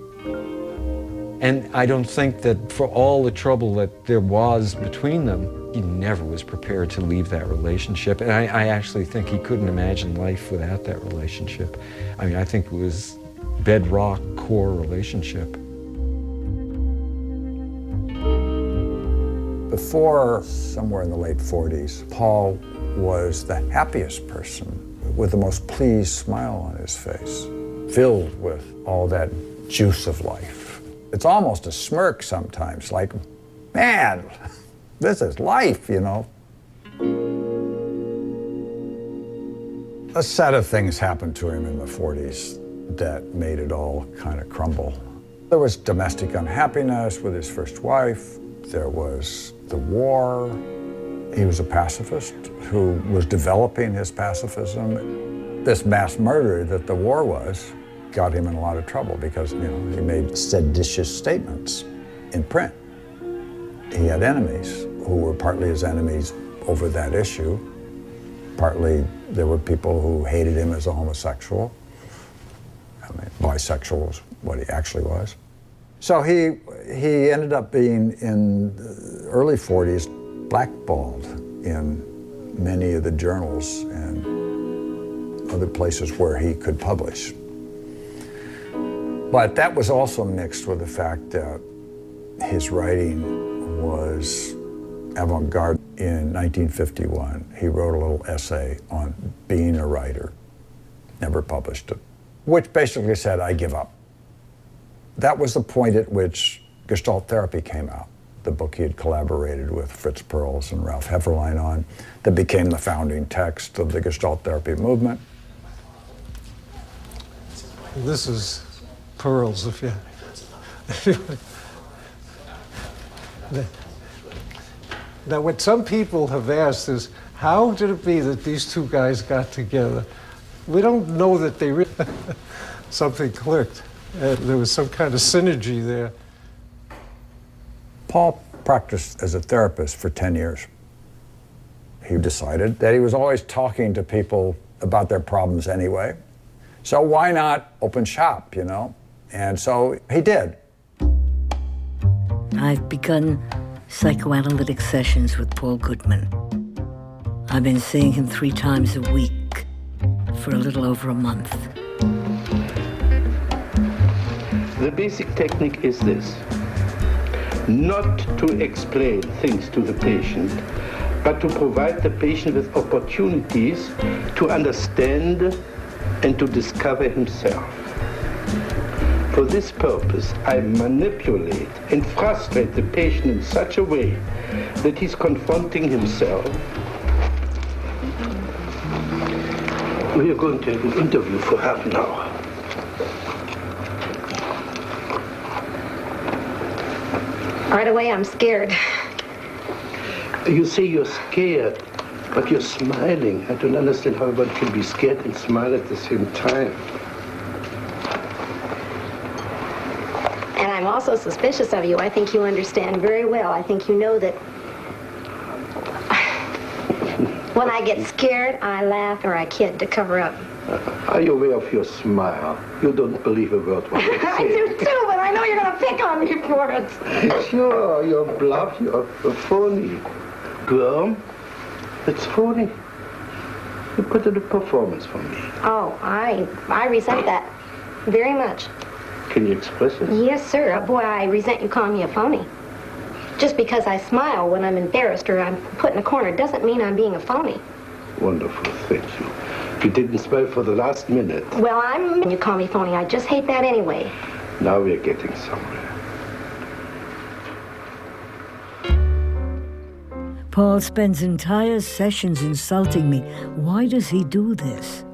And I don't think that for all the trouble that there was between them, he never was prepared to leave that relationship. And I actually think he couldn't imagine life without that relationship. I mean, I think it was bedrock, core relationship. Before, somewhere in the late 40s, Paul was the happiest person with the most pleased smile on his face, filled with all that juice of life. It's almost a smirk sometimes, like, man, this is life, you know. A set of things happened to him in the 40s that made it all kind of crumble. There was domestic unhappiness with his first wife. There was the war. He was a pacifist who was developing his pacifism. This mass murder that the war was got him in a lot of trouble because, you know, he made seditious statements in print. He had enemies who were partly his enemies over that issue. Partly there were people who hated him as a homosexual. I mean, bisexual was what he actually was. So he ended up being, in the early 40s, blackballed in many of the journals and other places where he could publish. But that was also mixed with the fact that his writing was avant-garde. In 1951, he wrote a little essay on being a writer, never published it, which basically said, I give up. That was the point at which Gestalt therapy came out, the book he had collaborated with Fritz Perls and Ralph Hefferlein on, that became the founding text of the Gestalt therapy movement. This is Perls, if you... Now, what some people have asked is, how did it be that these two guys got together? We don't know that they really... Something clicked. There was some kind of synergy there. Paul practiced as a therapist for 10 years. He decided that he was always talking to people about their problems anyway. So why not open shop, you know? And so he did. I've begun psychoanalytic sessions with Paul Gudman. I've been seeing him 3 times a week for a little over a month. The basic technique is this: not to explain things to the patient, but to provide the patient with opportunities to understand and to discover himself. For this purpose, I manipulate and frustrate the patient in such a way that he's confronting himself. We are going to have an interview for half an hour. Right away, I'm scared. You say you're scared, but you're smiling. I don't understand how one can be scared and smile at the same time. And I'm also suspicious of you. I think you understand very well. I think you know that when I get scared, I laugh or I kid to cover up. Are you aware of your smile? You don't believe a word what you say. I do too, but I know you're going to pick on me for it. Sure, you're bluff, you're phony. Girl, it's phony. You put in a performance for me. Oh, I resent that very much. Can you express it? Yes, sir. Boy, I resent you calling me a phony. Just because I smile when I'm embarrassed or I'm put in a corner doesn't mean I'm being a phony. Wonderful, thank you. You didn't smile for the last minute. Well, you call me phony. I just hate that anyway. Now we're getting somewhere. Paul spends entire sessions insulting me. Why does he do this?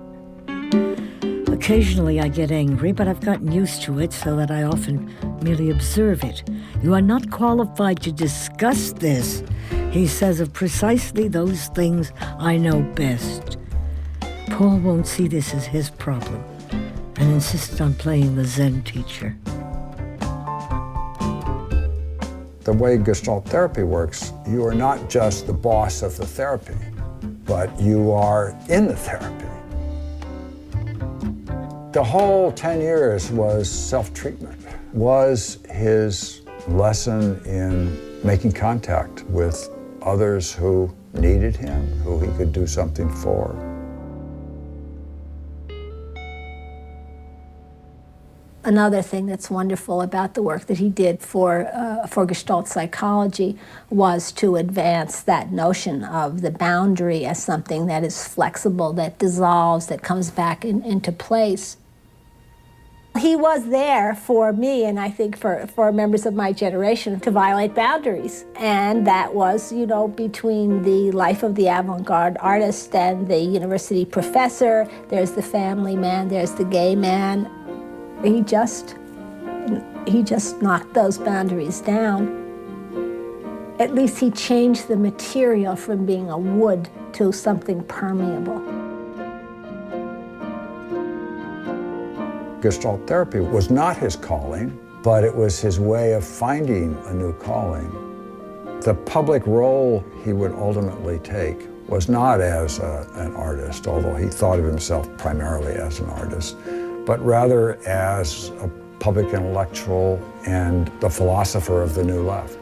Occasionally I get angry, but I've gotten used to it so that I often merely observe it. You are not qualified to discuss this, he says of precisely those things I know best. Paul won't see this as his problem and insists on playing the Zen teacher. The way Gestalt therapy works, you are not just the boss of the therapy, but you are in the therapy. The whole 10 years was self-treatment, was his lesson in making contact with others who needed him, who he could do something for. Another thing that's wonderful about the work that he did for Gestalt psychology was to advance that notion of the boundary as something that is flexible, that dissolves, that comes back into place. He was there for me, and I think for members of my generation, to violate boundaries. And that was, you know, between the life of the avant-garde artist and the university professor. There's the family man, there's the gay man. He just knocked those boundaries down. At least he changed the material from being a wood to something permeable. Gestalt therapy was not his calling, but it was his way of finding a new calling. The public role he would ultimately take was not as an artist, although he thought of himself primarily as an artist, but rather as a public intellectual and the philosopher of the New Left,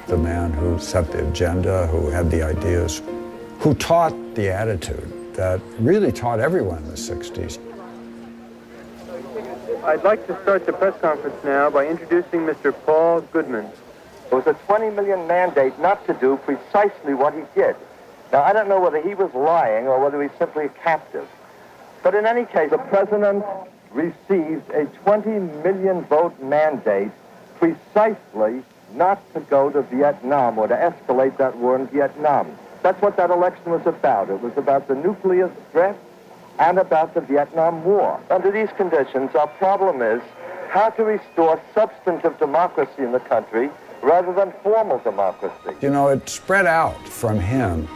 the man who set the agenda, who had the ideas who taught the attitude that really taught everyone in the 60s. I'd like to start the press conference now by introducing Mr. Paul Gudmane. It was a 20 million mandate not to do precisely what he did. Now, I don't know whether he was lying or whether he's simply a captive. But in any case, the president received a 20 million vote mandate precisely not to go to Vietnam or to escalate that war in Vietnam. That's what that election was about. It was about the nuclear threat and about the Vietnam War. Under these conditions, our problem is how to restore substantive democracy in the country rather than formal democracy. You know, it spread out from him.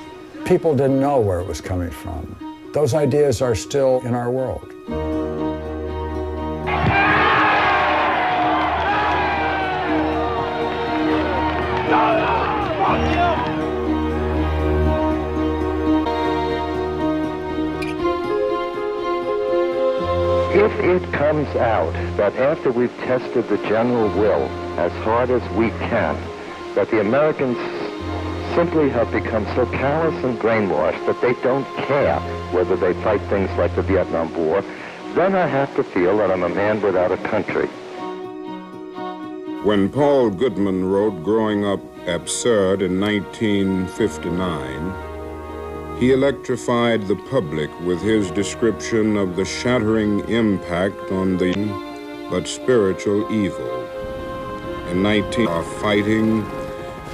People didn't know where it was coming from. Those ideas are still in our world. If it comes out that after we've tested the general will as hard as we can, that the Americans simply have become so callous and brainwashed that they don't care whether they fight things like the Vietnam War, then I have to feel that I'm a man without a country. When Paul Gudmane wrote Growing Up Absurd in 1959, he electrified the public with his description of the shattering impact on the but spiritual evil. In 19 are fighting,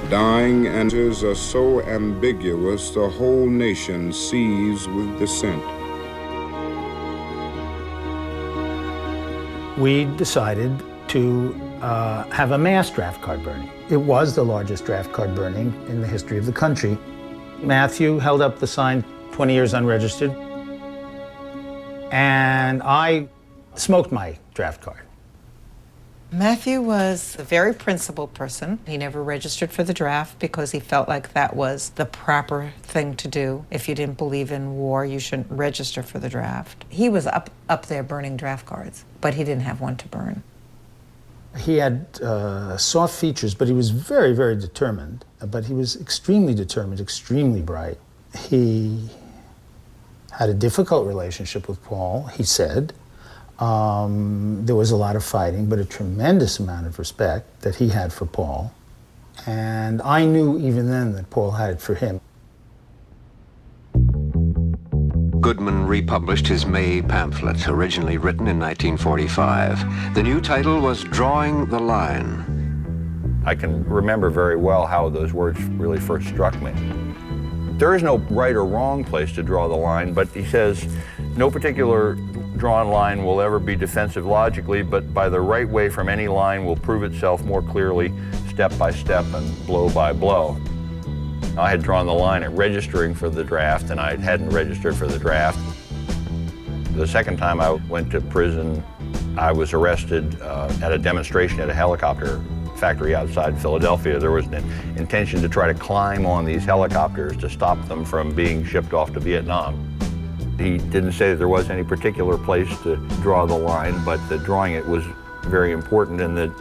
dying, and are so ambiguous the whole nation sees with dissent. We decided to have a mass draft card burning. It was the largest draft card burning in the history of the country. Matthew held up the sign, 20 years unregistered, and I smoked my draft card. Matthew was a very principled person. He never registered for the draft because he felt like that was the proper thing to do. If you didn't believe in war, you shouldn't register for the draft. He was up there burning draft cards, but he didn't have one to burn. He had soft features, but he was very, very determined. But he was extremely determined, extremely bright. He had a difficult relationship with Paul, he said. There was a lot of fighting, but a tremendous amount of respect that he had for Paul. And I knew even then that Paul had it for him. Gudmane republished his May pamphlet, originally written in 1945. The new title was Drawing the Line. I can remember very well how those words really first struck me. There is no right or wrong place to draw the line, but he says, no particular drawn line will ever be defensive logically, but by the right way from any line will prove itself more clearly, step by step and blow by blow. I had drawn the line at registering for the draft, and I hadn't registered for the draft. The second time I went to prison, I was arrested at a demonstration at a helicopter factory outside Philadelphia. There was an intention to try to climb on these helicopters to stop them from being shipped off to Vietnam. He didn't say that there was any particular place to draw the line, but that drawing it was very important, and that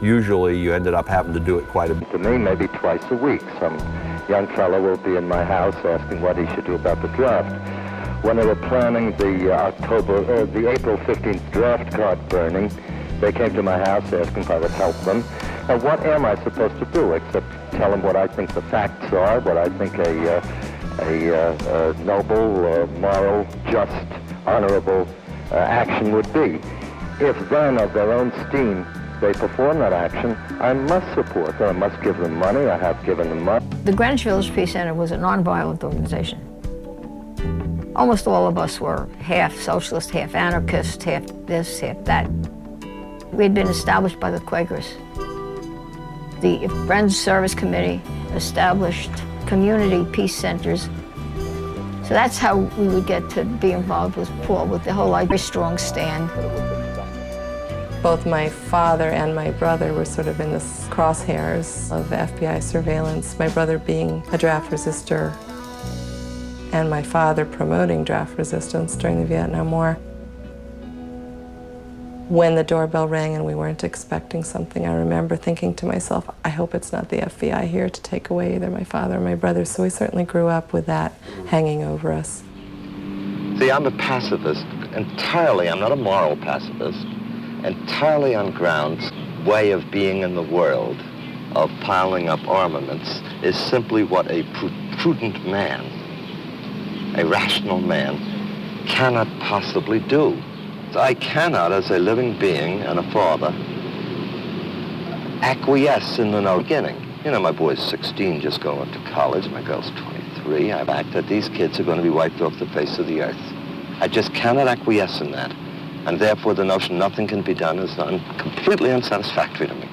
usually you ended up having to do it quite a bit. To me, maybe twice a week, some young fellow will be in my house asking what he should do about the draft. When they were planning the April 15th draft card burning, they came to my house asking if I would help them. Now, what am I supposed to do except tell them what I think the facts are, what I think a noble, moral, just, honorable action would be? If then, of their own steam, they perform that action, I must support them. I must give them money. I have given them money. The Greenwich Village Peace Center was a nonviolent organization. Almost all of us were half socialist, half anarchist, half this, half that. We had been established by the Quakers. The Friends Service Committee established community peace centers. So that's how we would get to be involved with Paul, with the whole very strong stand. Both my father and my brother were sort of in the crosshairs of FBI surveillance, my brother being a draft resistor and my father promoting draft resistance during the Vietnam War. When the doorbell rang and we weren't expecting something, I remember thinking to myself, I hope it's not the FBI here to take away either my father or my brother. So we certainly grew up with that hanging over us. See, I'm a pacifist entirely. I'm not a moral pacifist. Entirely on grounds, way of being in the world, of piling up armaments, is simply what a prudent man, a rational man, cannot possibly do. I cannot, as a living being and a father, acquiesce in the no beginning. You know, my boy's 16, just going to college. My girl's 23. I act that these kids are going to be wiped off the face of the earth. I just cannot acquiesce in that. And therefore, the notion nothing can be done is completely unsatisfactory to me.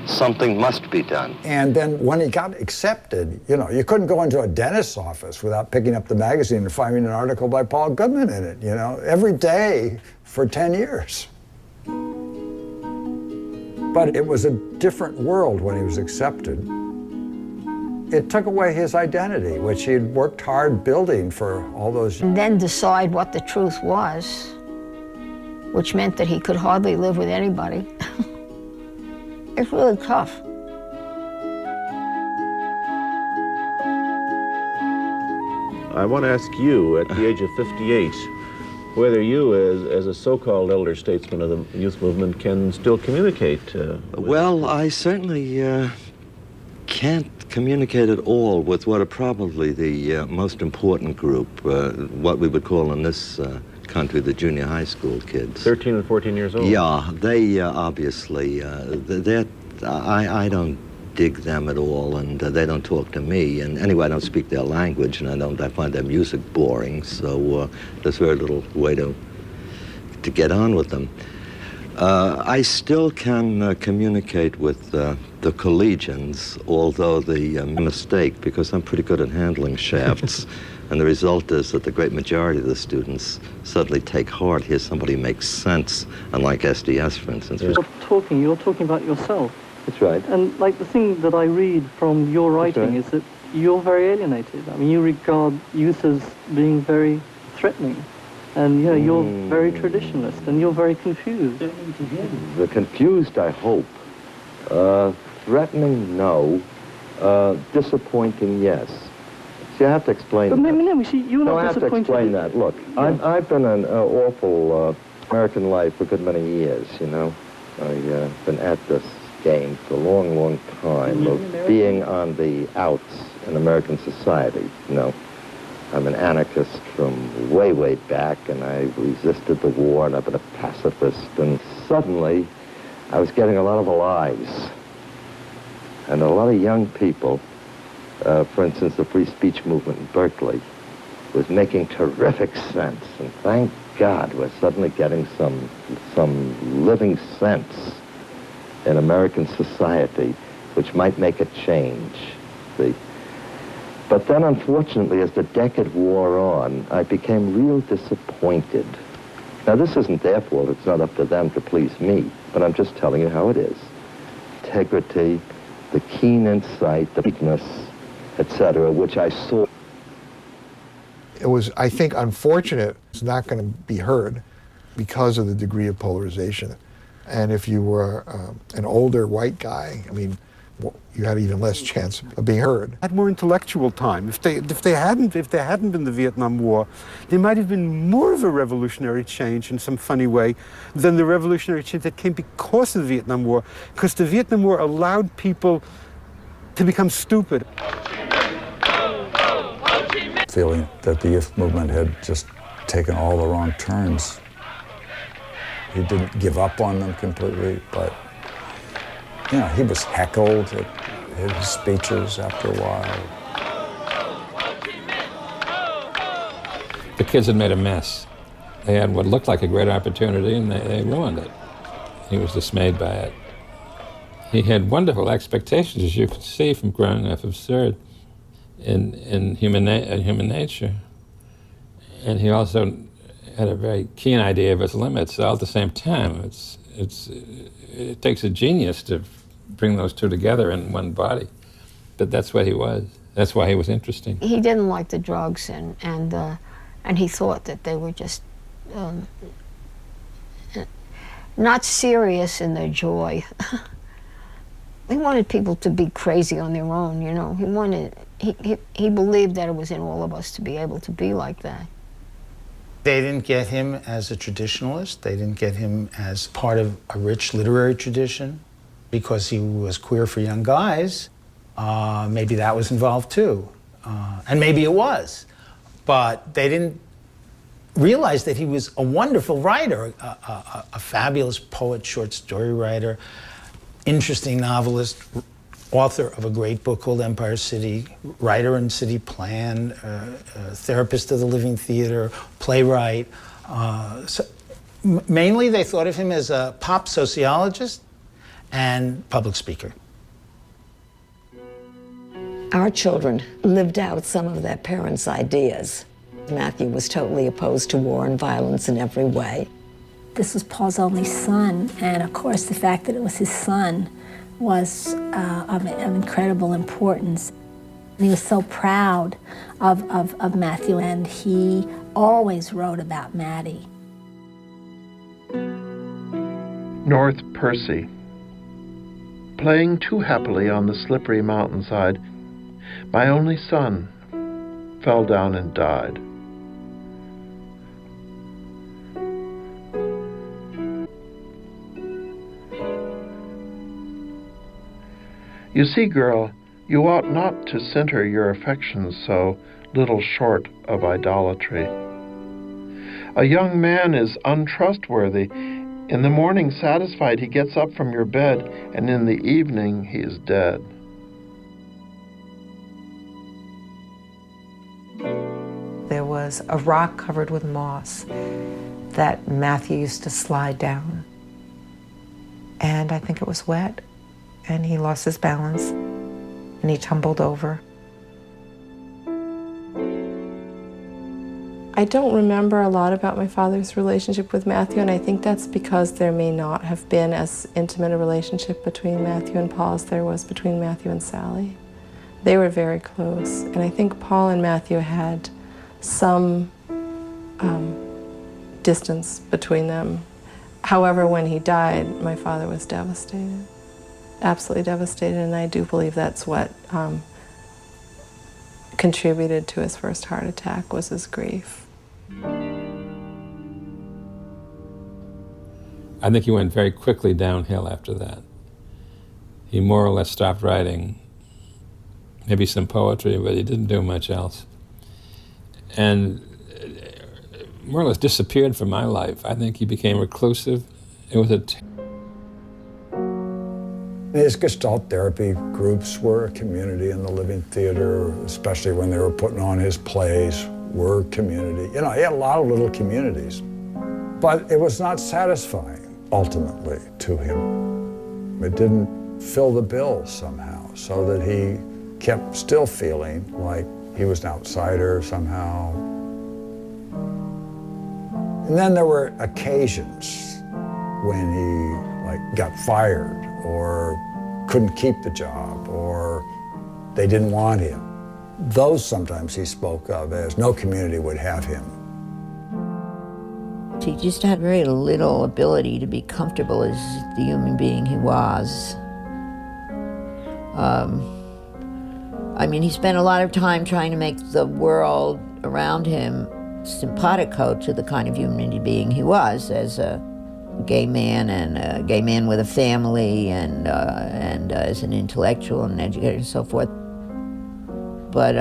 Something must be done. And then when he got accepted, you know, you couldn't go into a dentist's office without picking up the magazine and finding an article by Paul Gudmman in it, you know, every day for 10 years. But it was a different world when he was accepted. It took away his identity, which he had worked hard building for all those years. And then decide what the truth was, which meant that he could hardly live with anybody. It's really tough. I want to ask you, at the age of 58, whether you, as a so-called elder statesman of the youth movement, can still communicate Well, I certainly can't communicate at all with what are probably the most important group, what we would call in this country the junior high school kids. 13 and 14 years old? Yeah, they obviously, I don't dig them at all, and they don't talk to me. And anyway, I don't speak their language, and I find their music boring, so there's very little way to get on with them. I still can communicate with the collegians, although the mistake, because I'm pretty good at handling shafts, and the result is that the great majority of the students suddenly take heart, hear somebody make sense, unlike SDS, for instance. You're talking about yourself. That's right. And like the thing that I read from your writing is that you're very alienated. I mean, you regard youth as being very threatening. And, you know, you're very traditionalist, and you're very confused. The confused, I hope. Threatening, no. Disappointing, yes. See, I have to explain but maybe, no, see, you're not I have to explain that. Look, Yeah. I've been an awful American life for a good many years, you know. I've been at this game for a long, long time of being on the outs in American society, you know. I'm an anarchist from way, way back, and I resisted the war, and I've been a pacifist, and suddenly I was getting a lot of lies. And a lot of young people, for instance, the free speech movement in Berkeley, was making terrific sense, and thank God we're suddenly getting some living sense in American society, which might make a change, see. But then, unfortunately, as the decade wore on, I became real disappointed. Now, this isn't their fault. It's not up to them to please me. But I'm just telling you how it is. Integrity, the keen insight, the weakness, etc., which I saw. It was, I think, unfortunate. It's not going to be heard because of the degree of polarization. And if you were an older white guy, I mean, you had even less chance of being heard. Had more intellectual time. If there hadn't been the Vietnam War, there might have been more of a revolutionary change in some funny way than the revolutionary change that came because of the Vietnam War. Because the Vietnam War allowed people to become stupid. Feeling that the youth movement had just taken all the wrong turns. He didn't give up on them completely, but you know, he was heckled at his speeches after a while. The kids had made a mess. They had what looked like a great opportunity, and they ruined it. He was dismayed by it. He had wonderful expectations, as you could see from growing up absurd in human nature. And he also had a very keen idea of his limits. All at the same time, it takes a genius to bring those two together in one body. But that's what he was. That's why he was interesting. He didn't like the drugs, and he thought that they were just, not serious in their joy. He wanted people to be crazy on their own, you know. He believed that it was in all of us to be able to be like that. They didn't get him as a traditionalist. They didn't get him as part of a rich literary tradition because he was queer for young guys. Maybe that was involved too. And maybe it was. But they didn't realize that he was a wonderful writer, a fabulous poet, short story writer, interesting novelist, author of a great book called Empire City, writer in City Plan, therapist of the Living Theater, playwright. Mainly they thought of him as a pop sociologist and public speaker. Our children lived out some of their parents' ideas. Matthew was totally opposed to war and violence in every way. This was Paul's only son, and of course the fact that it was his son was of incredible importance. He was so proud of Matthew, and he always wrote about Maddie. North Percy. Playing too happily on the slippery mountainside, my only son fell down and died. You see, girl, you ought not to center your affections so little short of idolatry. A young man is untrustworthy. In the morning satisfied he gets up from your bed, and in the evening he is dead. There was a rock covered with moss that Matthew used to slide down. And I think it was wet. And he lost his balance, and he tumbled over. I don't remember a lot about my father's relationship with Matthew, and I think that's because there may not have been as intimate a relationship between Matthew and Paul as there was between Matthew and Sally. They were very close, and I think Paul and Matthew had some distance between them. However, when he died, my father was devastated. Absolutely devastated, and I do believe that's what contributed to his first heart attack was his grief. I think he went very quickly downhill after that. He more or less stopped writing, maybe some poetry, but he didn't do much else. And more or less disappeared from my life. I think he became reclusive. It was His Gestalt therapy groups were a community in the Living Theater, especially when they were putting on his plays, were community. You know, he had a lot of little communities. But it was not satisfying, ultimately, to him. It didn't fill the bill somehow, so that he kept still feeling like he was an outsider somehow. And then there were occasions when he got fired or couldn't keep the job or they didn't want him. Those sometimes he spoke of as no community would have him. He just had very little ability to be comfortable as the human being he was. I mean, he spent a lot of time trying to make the world around him simpatico to the kind of human being he was as a gay man and a gay man with a family and as an intellectual and an educator and so forth. But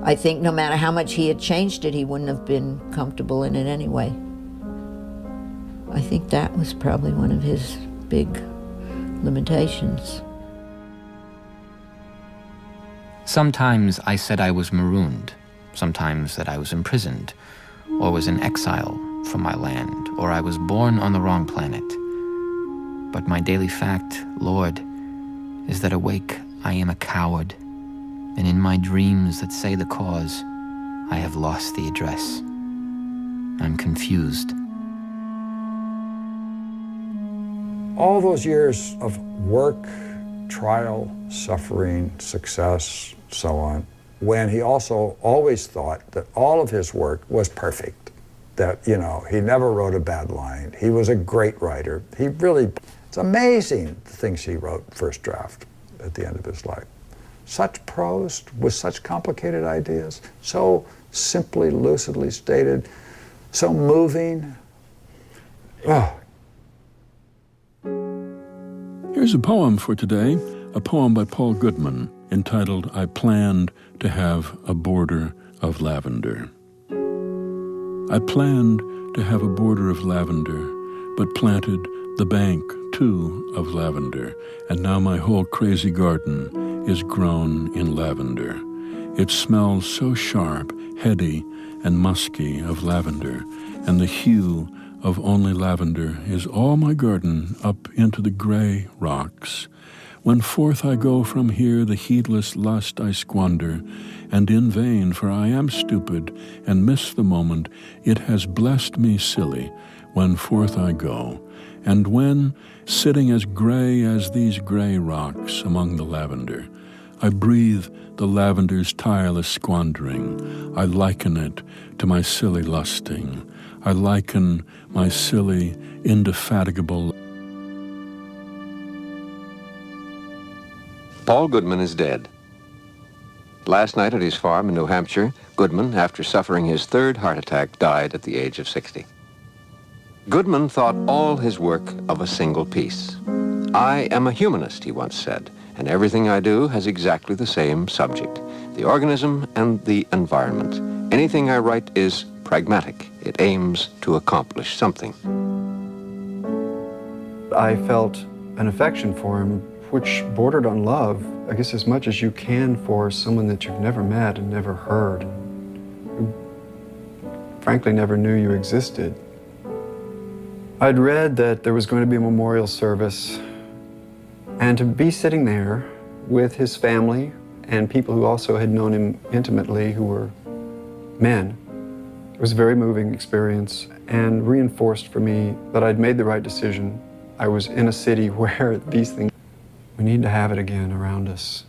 I think no matter how much he had changed it, he wouldn't have been comfortable in it anyway. I think that was probably one of his big limitations. Sometimes I said I was marooned, sometimes that I was imprisoned, or was in exile from my land, or I was born on the wrong planet. But my daily fact, Lord, is that awake I am a coward, and in my dreams that say the cause, I have lost the address. I'm confused. All those years of work, trial, suffering, success, so on, when he also always thought that all of his work was perfect. that, you know, he never wrote a bad line. He was a great writer. He really, it's amazing the things he wrote first draft at the end of his life. Such prose with such complicated ideas, so simply, lucidly stated, so moving. Oh. Here's a poem for today, a poem by Paul Gudmane entitled, I Planned to Have a Border of Lavender. I planned to have a border of lavender, but planted the bank, too, of lavender, and now my whole crazy garden is grown in lavender. It smells so sharp, heady, and musky of lavender, and the hue of only lavender is all my garden up into the gray rocks. When forth I go from here, the heedless lust I squander, and in vain, for I am stupid and miss the moment. It has blessed me silly when forth I go. And when, sitting as gray as these gray rocks among the lavender, I breathe the lavender's tireless squandering, I liken it to my silly lusting. I liken my silly, indefatigable. Paul Gudmane is dead. Last night at his farm in New Hampshire, Gudmane, after suffering his third heart attack, died at the age of 60. Gudmane thought all his work of a single piece. I am a humanist, he once said, and everything I do has exactly the same subject, the organism and the environment. Anything I write is pragmatic. It aims to accomplish something. I felt an affection for him, which bordered on love, I guess as much as you can for someone that you've never met and never heard, who frankly never knew you existed. I'd read that there was going to be a memorial service, and to be sitting there with his family and people who also had known him intimately, who were men, it was a very moving experience and reinforced for me that I'd made the right decision. I was in a city where these things, we need to have it again around us.